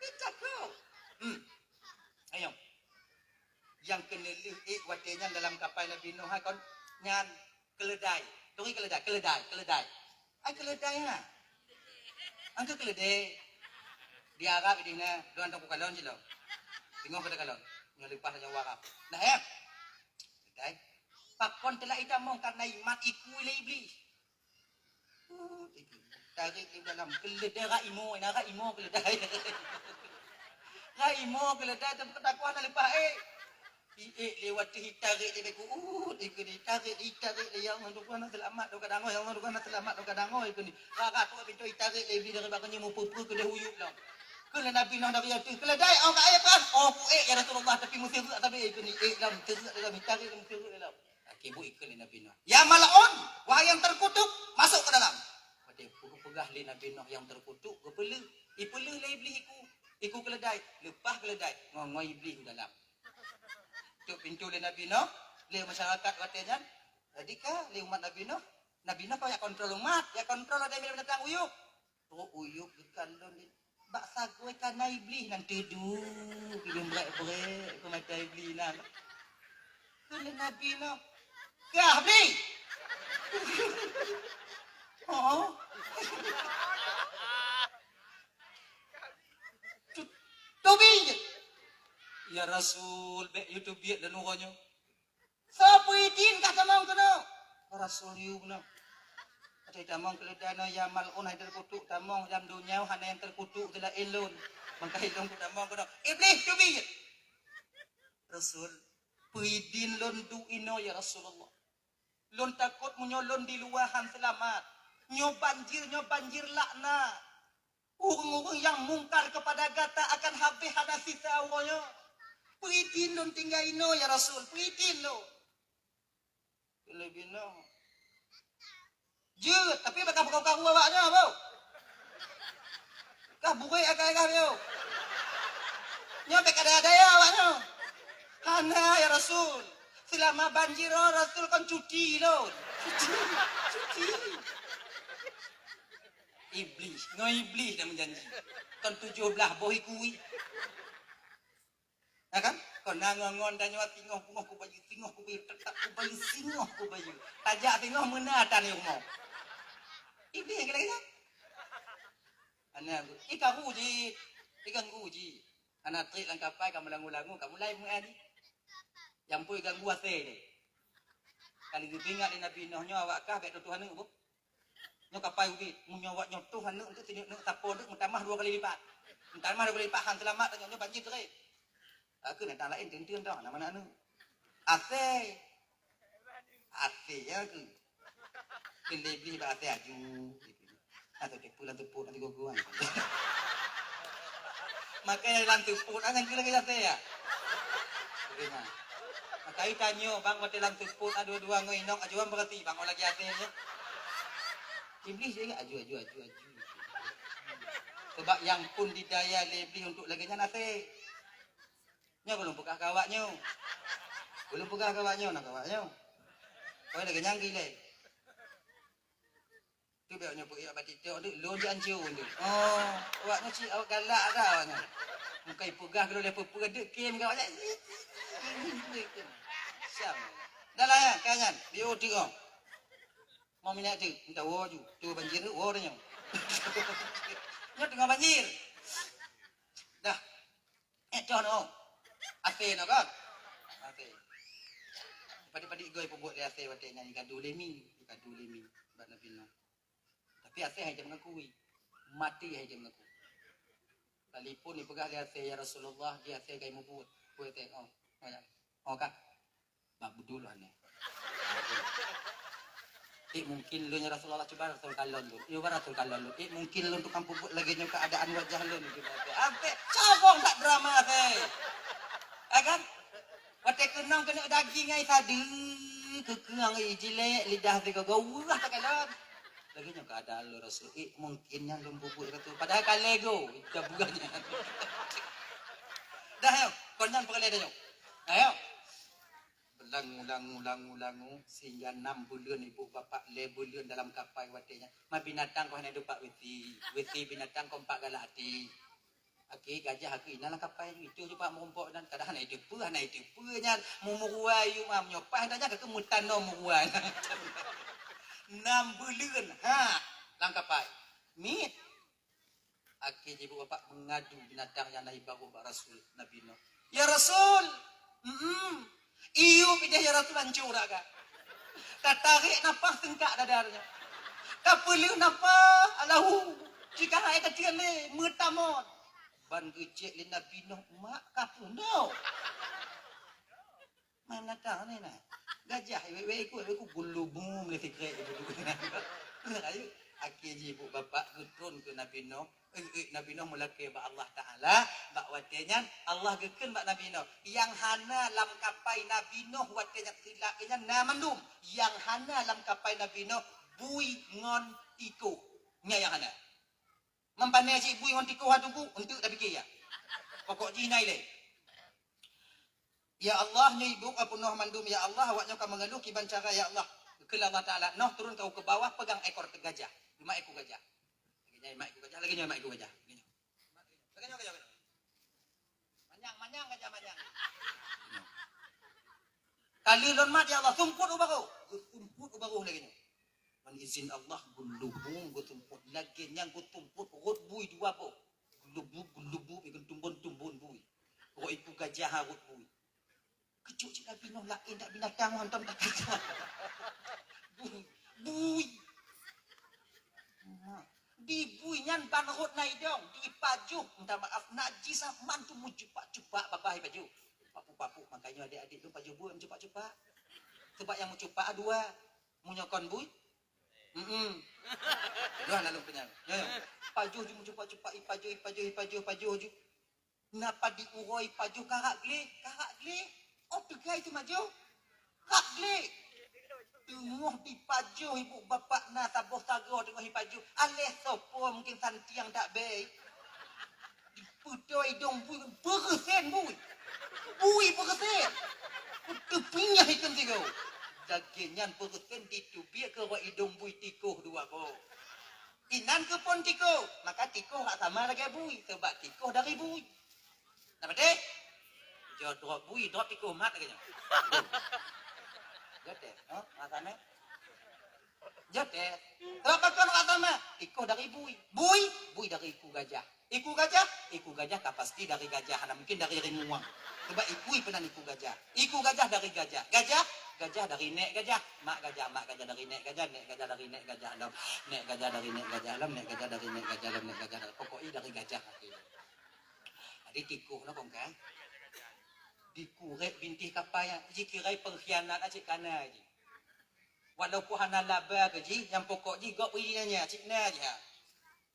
itakut ayo yang kena watengan dalam kapal Nabi Nuh kon nyan keledai. Dongi keledai. Ai keledai ha. Angka keledai. Di Arab idina doan tak kalon je lo. Tengok kada kalon. Nyelipah saja warap. Nah ya. Keledai. Pakon telah itamong karena iman iku ile iblis. Tarik di dalam keledai raimo keledai. Raimo keledai tapi ketakuan lepas lewat ditarik dia beku ditarik yang mendukan selamat do kadango yang mendukan selamat do kadango itu ni kakak tu pintu ditarik lebih dari bakanya mu pupu ke dah huyup dah kena Nabi Nuh dari itu keledai au ka kan oh ku ya Rasulullah tapi mesti tapi itu ni dalam terus dalam ditarik mesti dalam akibu ikut Nabi Nuh ya malaun wahai yang terkutuk masuk ke dalam pada pegah li Nabi Nuh yang terkutuk kepelu ipelu le iblis iku keledai lepas keledai ngoi iblis dalam pintu le Nabi Nuh, le masyarakat watenyan. Jadi ka le umat Nabi Nuh kau ya kontrol umat, ya kontrol ada yang datang uyuk. Tu uyuk dikandon di bak sagoi kana iblis nan teduh, film brek pemata iblis nan. Le Nabi Nuh. Kah beli. Oh. Tobi. Ya Rasul, be YouTube biat dan ukonyo. Sapu idin kata mau kena. Rasul yu kena. Kata tamong keledana ya malun haidar kutuk tamong jam dunia hana yang terkutuk telah elon. Maka ilong tamong kena. Iblis tu biat. Rasul, puidin lon du ino ya Rasulullah. Lon takut menyolon di luahan selamat. Nyo banjir laknat. Urung-urung yang mungkar kepada gata akan habis hana sisa awalnya. Puitin lon tinggal ino ya Rasul. Puitin lo. Lebih no. Jut, tapi bakal kau awaknya, bau. Kah bukai agak-agak yo. Nyampe kada-ada ya awaknya. Hana ya Rasul. Selama banjir Rasul kan cuti lo. Cuti. Iblis, iblis dah menjanji. Kan 17 bohi kui. Ya kan? Kau nangongon dan nyawa tinggoh ku bayu tetap ku bayu singoh ku bayu. Tajak tinggoh mana atan yang mau. Iblis yang kira-kira. Anak ikan uji. Anak trik langkapai kamu langu-langu kamu lain mengadi. Yang pun ganggu ase deh. Kali dipingat di Nabi Nuh nyo awak kah bet Tuhan bu. Nyo kapai ubi, munyawak nyo Tuhan untuk tidak nak tapo dak mutamah 2 kali lipat. Mutamah 2 kali lipat han selamat nyo banjir terus. Aku nak tak lain tentang dah nama anu. Ate. Ate ya aku. Pilih beli ate aju. Atau pulang tepuk nanti gua. Makanya dalam tepuk angan kira lagi ate ya. Terima. Makai tanyo bang waktu dalam tepuk dua-dua ngoinok ajuan berarti bang lagi ate nya. Iblis dia aju. Sebab yang pun didaya lebih untuk lagi nate. Nya belum buka kawaknya. Belum buka kawaknya nak kawaknya. Kau lagi nyanggi le. Tu biar nyopo ia batik tu lu dia anjur tu. Oh, awaknya si awak galak dah awaknya. Mukai pegah kalau dia pegedek kem kau aja. Siap. Dah lah ya, kanyan. Bio tengok. Mau minat tu, minta wo ju. Tu banjir tu wo dah. Nya tengah banjir. Dah. Contoh no. Ate no kan? Ate. Padi-padi goi pebut dia ate wate nyanyi kadu lemi. Bak Nabi no. Tapi ate hai jam ngakui. Mati hai jam ngaku. Telefon ni pegah dia ate ya Rasulullah, dia ate gai mubut. Kue tengok. Oh kak. Bak budul ane. Mungkin lu nya Rasulullah coba Rasul kalon lu. Iya Rasul kalon lu. Mungkin lu untuk kampung lagi nya keadaan wajah lu ni gitu. Ate, cabong tak drama ate. Kan? Wate kenang kena daging ai tadi. Kekeang ai jelek lidah te gawah tak kalon. Lagi nya keadaan lu Rasul. Mungkin yang lu bubuk kata padahal kalego dah buganya. Dah yo, konyan perle dah yo. Ayo. Ulang sehingga 6 bulan ibu bapak le bulan dalam kapai watenya. Ma binatang kau hendak pak witi binatang kau pak galak hati. Aki gajah aki inalah kapai itu je pak merompok dan kadang itu nya mumuruayu mam nyopah dah ke kemutan no muruai. 6 bulan dalam kapai. Mit aki ibu bapak mengadu binatang yang naik baru Rasul Nabi Nuh. Ya Rasul, iyo pindah ya Rasul hancur agak. Katarik nafas tengkak dadarnya. Kapelu nafas alahu. Jika hai kecil le mutamon. Ban gecek le Nabi Nuh mak kapu no. Mana tang ni nah. Gajah wewe ku gulubum le fikre ibu. Ayo akhir ibu bapak turun ke Nabi Nuh. Nabi Nuh mulake ba Allah Taala bak watenya Allah geken bak Nabi Nuh yang hana lam kapai Nabi Nuh watenya tilaknya namandum yang hana lam kapai Nabi Nuh bui ngon tiku nya yang hana mampane si bui ngon tiku hatuku untuk dah fikir ya pokok jinai le ya Allah nya ibu apa Nuh mandum ya Allah awaknya ka mengeluh kiban cara ya Allah ke Allah Taala Nuh turun kau ke bawah pegang ekor gajah 5 ekor gajah lagi mak ikut gajah. Manjang gajah manjang. Kali lon mat ya Allah tumput ubaru lagi nya. Man izin Allah gulubung tumput lagi yang tumput rut bui dua po. Gulubu ikut tumbun bui. Ro itu gajah rut bui. Kejuk cik Nabi Nuh lain tak binatang hantam tak gajah. Bui. Di buinyan banrut nai dong di pajuh minta maaf najis mantu mu cupak bapak baju papu makanya adik-adik tu pajuh buin cupak sebab yang mu cupak dua mu nyokon bui dua lalu penyang pajuh mu cupak pajuh ju napa diuroi pajuh karak gle oh tegai tu maju kak gle tengah di pajuh ibu bapak na tabuh tago tengah di pajuh aleh sopo mungkin santiang tak baik diputoi dong bui beresen bui beresen tepinya ikan tiga dagingan beresen ditubik ke wa hidung bui tikuh dua ko inan ke pon tikuh maka tikuh tak sama lagi bui sebab tikuh dari bui apa deh jodoh bui dot tikuh mat lagi Jote, matanya. Jote. Apa kan matanya? Iko dari bui dari iku gajah. Iku gajah tak pasti dari gajah, mungkin dari rimuang. Coba ikui pernah iku gajah. Iku gajah dari gajah. Gajah dari nek gajah. Mak gajah dari nek gajah. Nek gajah dari nek gajah alam. Nek gajah dari nek gajah alam. Nek gajah dari nek gajah alam. Nek gajah dari pokoknya dari gajah. Jadi tikuh lah kong kan. Dikurek binti kapaya. Ji kirai pengkhianat aja kana ji. Walaupun hana laba ke ji, yang pokok ji gok wirinanya cik na ji ha.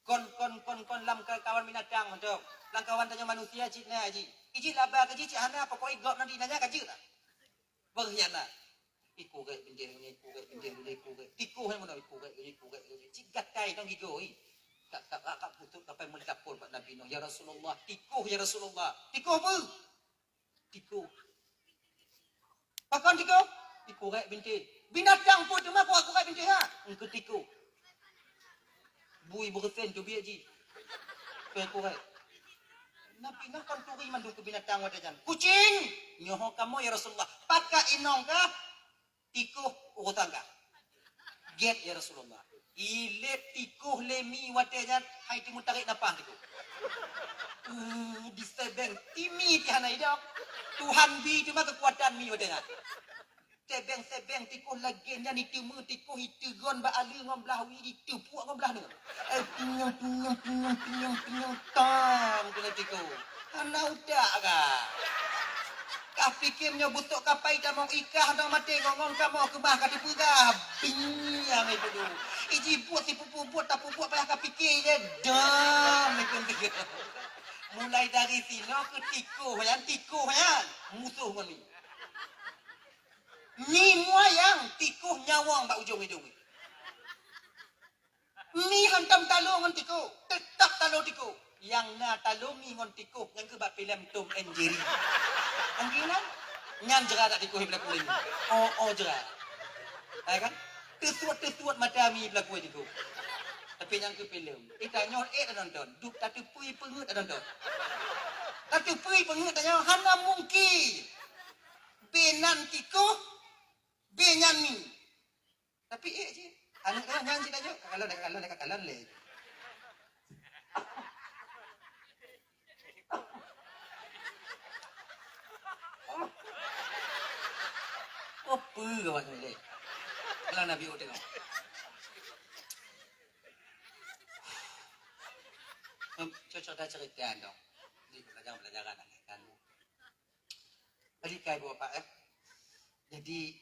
Kon lam kawan binatang dong. Lang kawan tanya manusia cik na ji. Iji laba ke ji cik hana pokok gok nanti nanya kaji tak. Pengkhianat. Ikurek binti ni kurek binti ni kurek. Tikuh yang mana ikurek cik gatai tong gigoi. Kak putuk sampai mendapur Pak Nabi Nuh. Ya Rasulullah, tikuh ya Rasulullah. Tikuh apa? Tikuh. Pakon tikuh? Tikuh rek binti. Binatang pun cuma aku rek binti ha. Engkau tikuh. Bui bersen tu biar ji. Aku rek. Nabi Nuh kan turi mandu ke binatang wadajan. Kucing. Nyoho kamu ya Rasulullah. Pakai inong kah? Tikuh urutan kah? Get ya Rasulullah. Ilet tikuh lemi wadajan. Hai timu tarik napah tikuh. Disebeng timi tiana idok. Tuhan bi cuma kekuatan mi wadajan. Sebeng tikuh lagi ni timu tikuh itu gon ba ali ngom belah wi itu puak ngom belah ni. Pinyong tam kena tikuh. Ana udak ka. Kah fikirnya butuk kapai damong ikah dong mati ngongong kamu kebah ka dipegah. Binyang itu tu. Iji buat si pupu buat tak pupu payah ka fikir je. Dam itu. Mulai dari sini ke tikuh yan musuh ngoni. Ni moyang tikuh nyawang bak ujung hidung. Ni hantam talung ngon tikuh, tetap talung tikuh. Yang na talungi ngon tikuh yang ke bak filem Tom and Jerry. Angkinan nyan jera tak tikuh belak kuling. Oh jera. Hai kan? Tesuat mata mi belak kuih tikuh. Tapi yang ke filem, kita nyon tak nonton, duk tak tepui pengut tak nonton. Tak tepui pengut tak nyon hana mungkin. Benan tikuh Benyamin. Tapi je. Anak kan nyanyi aja. Kalau le. Apa kawan le? Kalau Nabi tengok. Cocok dah cerita dong. Di pelajaran kan. Tadi kai bapak Jadi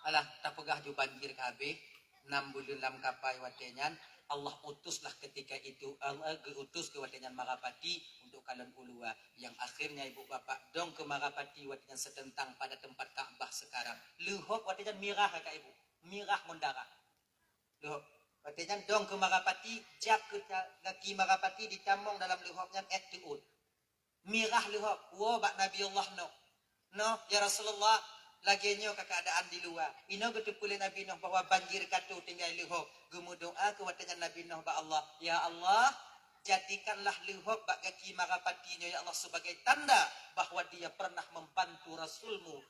alah tak pegah ju banjir kabeh 6 bulan dalam kapai watenyan Allah utuslah ketika itu Allah utus ke watenyan Marapati untuk kalian ulua yang akhirnya ibu bapak dong ke Marapati watenyan setentang pada tempat Ka'bah sekarang lehok watenyan mirah kakak ibu mirah mondara lehok watenyan dong ke Marapati jak ke kaki Marapati dicamong dalam lehoknya tuut mirah lehok wo bak Nabi Allah no ya Rasulullah laginya keadaan di luar. Ino ketepulin Nabi Nuh bahwa banjir katu tinggal lihok. Gemu doa ke watanya Nabi Nuh ba Allah. Ya Allah, jadikanlah lihok bak kaki Marapatinya ya Allah sebagai tanda bahwa dia pernah membantu Rasulmu.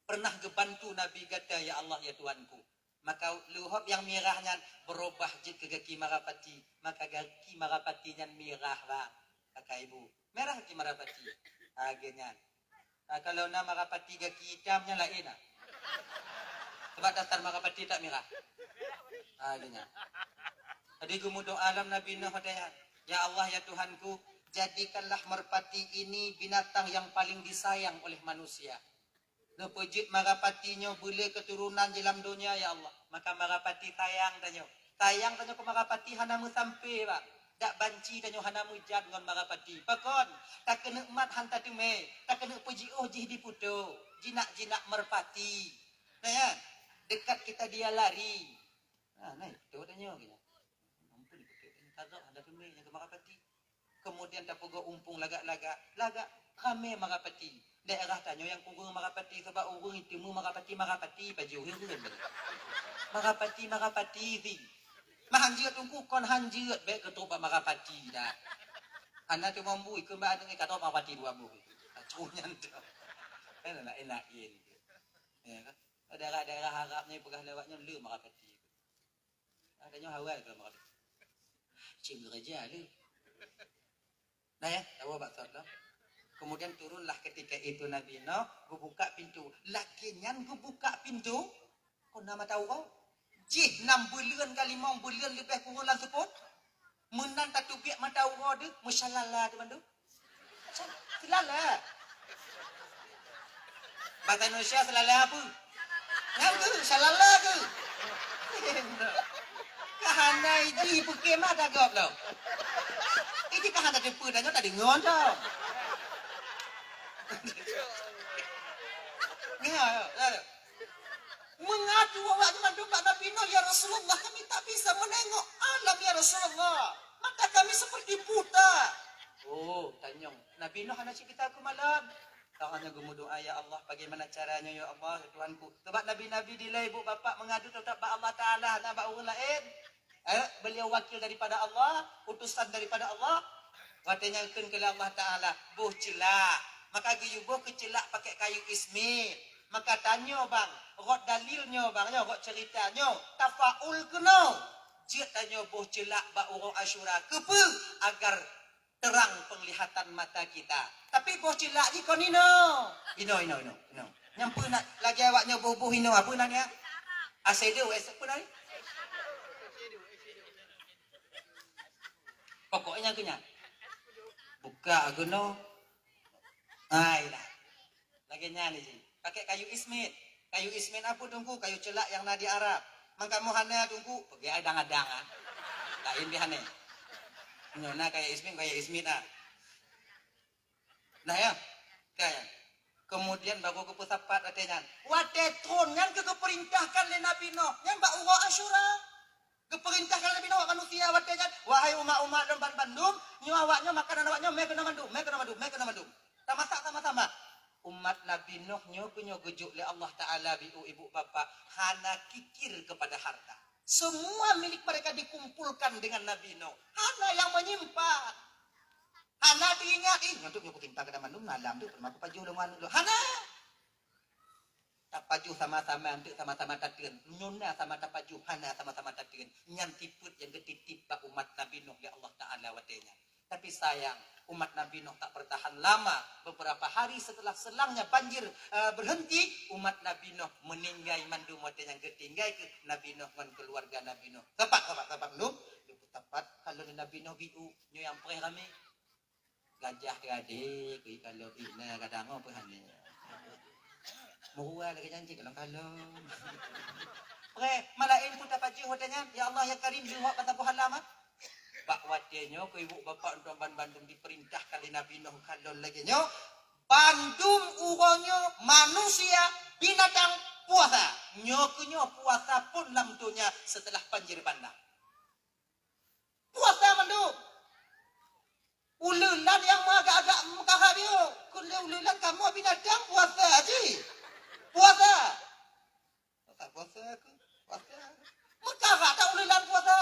Pernah ngebantu Nabi kata ya Allah ya Tuanku. Maka lihok yang merahnya berubah jid ke kaki Marapati. Maka kaki Marapatinya merah bang. Kakak ibu. Merah kaki Marapati. Agenyan. Kalau nama Marapati gaki hitamnya lain lah. Sebab dasar Marapati tak merah. Adanya. Tadi kemudian alam Nabi Nuh katanya, ya Allah ya Tuhanku, jadikanlah merpati ini binatang yang paling disayang oleh manusia. Nepejit Marapatinya boleh keturunan dalam dunia ya Allah. Maka Marapati tayang tanya. Tayang tanya ke Marapati hanamu sampai pak. Tak banci dan Yohana mujad dengan Marapati. Pakon, tak kena emat hantar tume, tak kena puji jih di puto, jinak merpati. Nah ya, dekat kita dia lari. Nah itu tanya gitu. Ampun itu kagak ada tume yang ke Marapati. Kemudian tak pogo umpung lagak rame Marapati. Daerah tanya yang kurung Marapati sebab urung itu Marapati baju hiruan. Marapati sih. Mahanjut tungku kon hanjut baik ketupat Marapati dah. Anak tu mampu ikut mbak dengan kata Marapati dua bu. Cunyan tu. Kan enak-enakin. Ya kan? Daerah harapnya pegah lewatnya lu Marapati. Adanya hawal kalau Marapati. Cim kerja lu. Nah ya, tahu baksud lah. Kemudian turunlah ketika itu Nabi Nuh, gua buka pintu. Lakinya gua buka pintu. Kau nama tahu kau? 6 bulan kali 5 bulan lebih kurang seput. Menan tak tubiak mata uro de, musyalala de mandu. Selala. Bahasa Indonesia selala apa? Ngau ke? Selala ke? Kahana ini bukan mata gop lo. Ini kahana depu dan tak dengar tau. Mengadu awak mandu Pak Nabi Nuh, ya Rasulullah, kami tak bisa menengok alam ya Rasulullah. Mata kami seperti buta. Oh, tanyong. Nabi Nuh hana cerita aku malam. Kau hanya doa, ya Allah, bagaimana caranya ya Allah, Tuhanku. Sebab Nabi-Nabi dilai ibu bapak mengadu tetap Allah Ta'ala, nak orang lain. Beliau wakil daripada Allah, utusan daripada Allah. Katanya ke Allah Ta'ala, boh celak. Maka giyu boh kecelak pakai kayu ismit. Maka tanya bang, rot dalilnya bang, rot ceritanya, tafaul kena. Jia tanya boh celak ba orang Asyura. Kepa agar terang penglihatan mata kita. Tapi boh celak ni kau nino. Ino. Nyampu nak lagi awaknya boh ino apa nanya? Asedo, apa nanya? Pokoknya kunya. Buka agono. Ailah. Lagi nyani sih. Pakai kayu ismit. Kayu ismit apa tunggu? Kayu celak yang nadi Arab. Mangka mohana tunggu. Pergi adang-adang. Lain bihane. Nyona kayak ismit ah. Nah ya. Kayak. Kemudian baru ke pusapat katanya. Watetron yang keperintahkan oleh Nabi Nuh. Yang bak urang Asyura. Keperintahkan Nabi Nuh manusia watenya. Wahai umat-umat dan bandum, nyu awaknya makanan awaknya me kena mandum. Sama-sama. Umat Nabi Nuh nyu gejuk oleh Allah Taala ibu bapak hana kikir kepada harta. Semua milik mereka dikumpulkan dengan Nabi Nuh. Hana yang menyimpan. Hana diingat untuk nyukutin tak ada mandum ngalam tu termasuk paju lengan lu. Hana tak paju sama-sama untuk sama-sama tatian. Nyuna sama tak paju hana sama-sama tatian. Nyan tiput yang ketitip bak umat Nabi Nuh ya Allah Taala watenya. Tapi sayang, umat Nabi Nuh tak bertahan lama. Beberapa hari setelah selangnya banjir berhenti, umat Nabi Nuh meninggai mandum watenya ketinggai ke Nabi Nuh dengan keluarga Nabi Nuh. Tepat belum? Tepat kalau Nabi Nuh biu nyu yang perih kami. Gajah gade kalau ina kadang apa hanya. Murah lagi janji kalau. Malain pun dapat jih watenya. Ya Allah ya Karim jih kata halaman. Bak watenya ke ibu bapak untuk Bandung diperintahkan oleh Nabi Nuh kalau lagi nyo Bandung uronyo manusia binatang puasa. Nyo puasa pun lamtunya setelah banjir bandang. Puasa mandung. Ululan yang agak-agak mekah dia. Kalau ululan kamu binatang puasa aja. Puasa. Tak puasa aku. Puasa. Mekah tak ululan puasa.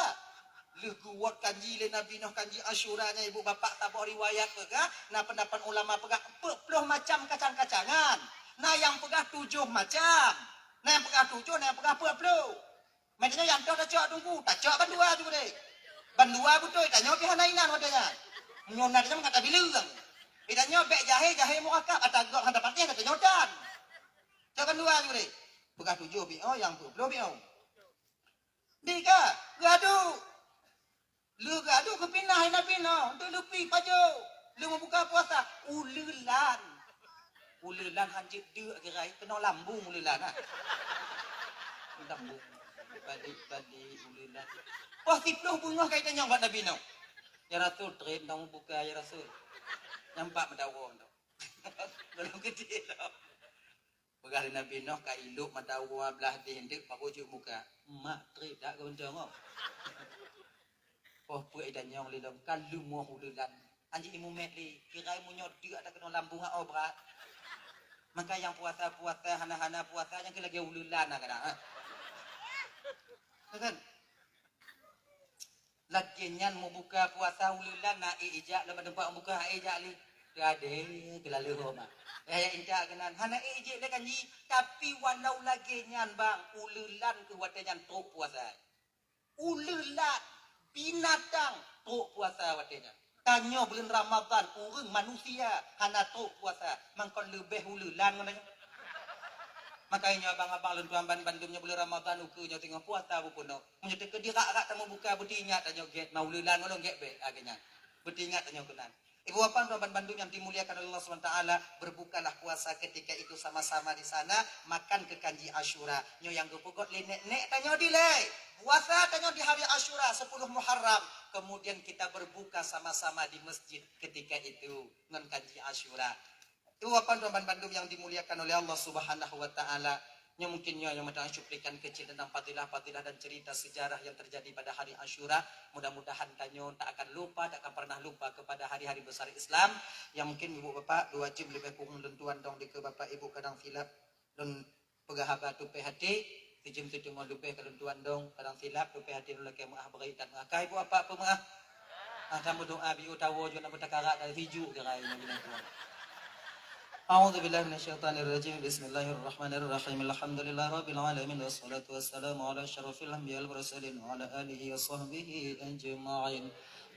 Leguat kanji le Nabi Nuh kanji Asyuranya ibu bapak tabok riwayat pegah. Nah pendapat ulama pegah 40 macam kacang-kacangan. Nah yang pegah 7 macam. Nah yang pegah 7, nah yang pegah 40. Maknanya yang tahu dah cak tunggu. Tak cak bandua juga deh. Bandua betul. Tanya ke hanainan wadanya. Nyona dia mengata bilang. Idanya bek jahe murakab atau gak dapatnya kata nyodan. Cak bandua juga deh. Pegah 7 bi yang 20 bi Dika, gaduh. Lu gaduh kepinah Nabi Nuh untuk lupi paju. Lu membuka puasa ululan. Ululan hanjit dia gerai kena lambung ululan ah. Lambung. Balik ululan. Wah tiploh bunga kaitannya buat Nabi Nuh. Ya Rasul train tang buka ya Rasul. Nampak mendawang tu. Belum gede dah. Pegari Nabi Nuh ka iluk mendawang belah dinding pak ujuk muka. Mak trip dak goncong oh. Oh puai dan nyong lidom kalu mo hululan anji imu metli kirai munyot dia ada kena lambung oh berat maka yang puasa hana puasa yang lagi hululan kadang kan lagi nyan mau buka puasa hululan na ijak lepas tempat buka ijak li gade gelalu homa ya ijak kenan hana ijak le kanji tapi walau lagi nyan bang hululan ke wadanyan tok puasa hululan binatang tok puasa watenya. Tanya bulan Ramadan urang manusia hana tok puasa. Mangkon lebih hululan ngananya. Makanya abang-abang lentuan Bandungnya bulan Ramadan ukenya tengah puasa pun no. Menjadi ke dia rak tamu buka betingat tanya get maulilan ngolong get be agenya. Betingat tanya kenan. Ibu bapak tuan Bandung yang dimuliakan oleh Allah SWT, berbukalah puasa ketika itu sama-sama di sana makan ke kanji Asyura. Nyo yang gepugot nek tanya dilai. Puasa tanya di hari Asyura 10 Muharram. Kemudian kita berbuka sama-sama di masjid ketika itu ngan kanji Asyura. Itu apa tuan Bandung yang dimuliakan oleh Allah Subhanahu wa taala. Yang mungkinnya yang mendengar cuplikan kecil tentang fadilah-fadilah dan cerita sejarah yang terjadi pada hari Asyura. Mudah-mudahan tanyo tak akan lupa, tak akan pernah lupa kepada hari-hari besar Islam. Yang mungkin ibu bapak wajib lebih kurang lentuan dong di ke bapak ibu kadang silap dan pegahaba tu PHT. Sejum tu cuma lupa kelentuan dong kadang silap tu PHT dulu ke maah berikan makai ibu apa maah. Tamu doa biu tawo jo nak bertakarak dari hiju ke rai ni tuan. أعوذ بالله من الشيطان الرجيم بسم الله الرحمن الرحيم الحمد لله رب العالمين والصلاة والسلام على أشرف الأنبياء والمرسلين وعلى آله وصحبه أجمعين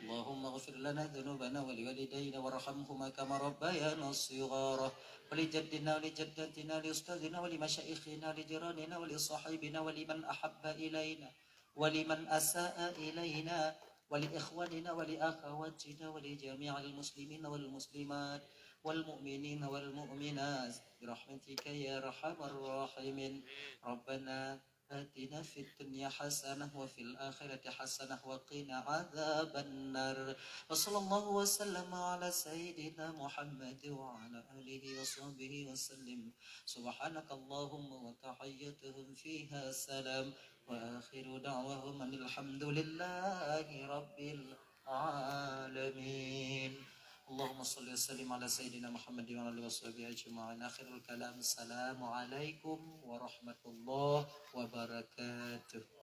اللهم اغفر لنا ذنوبنا ولوالدينا وارحمهما كما ربيانا صغارا ولجدنا ولجدتنا لأستاذنا ولمشايخنا ولجيراننا ولصاحبنا ولمن أحب إلينا ولمن أساء إلينا ولإخواننا ولأخواتنا ولجميع المسلمين والمسلمات والمؤمنين والمؤمنات برحمتك يا أرحم الراحمين ربنا آتنا في الدنيا حسنة وفي الآخرة حسنة وقنا عذاب النار وصلى الله وسلم على سيدنا محمد وعلى آله وصحبه وسلم سبحانك اللهم وتحيتهم فيها سلام وآخر دعوهم أن الحمد لله رب العالمين اللهم صل وسلم على سيدنا محمد وعلى اله وصحبه اجمعين اخر الكلام السلام عليكم ورحمه الله وبركاته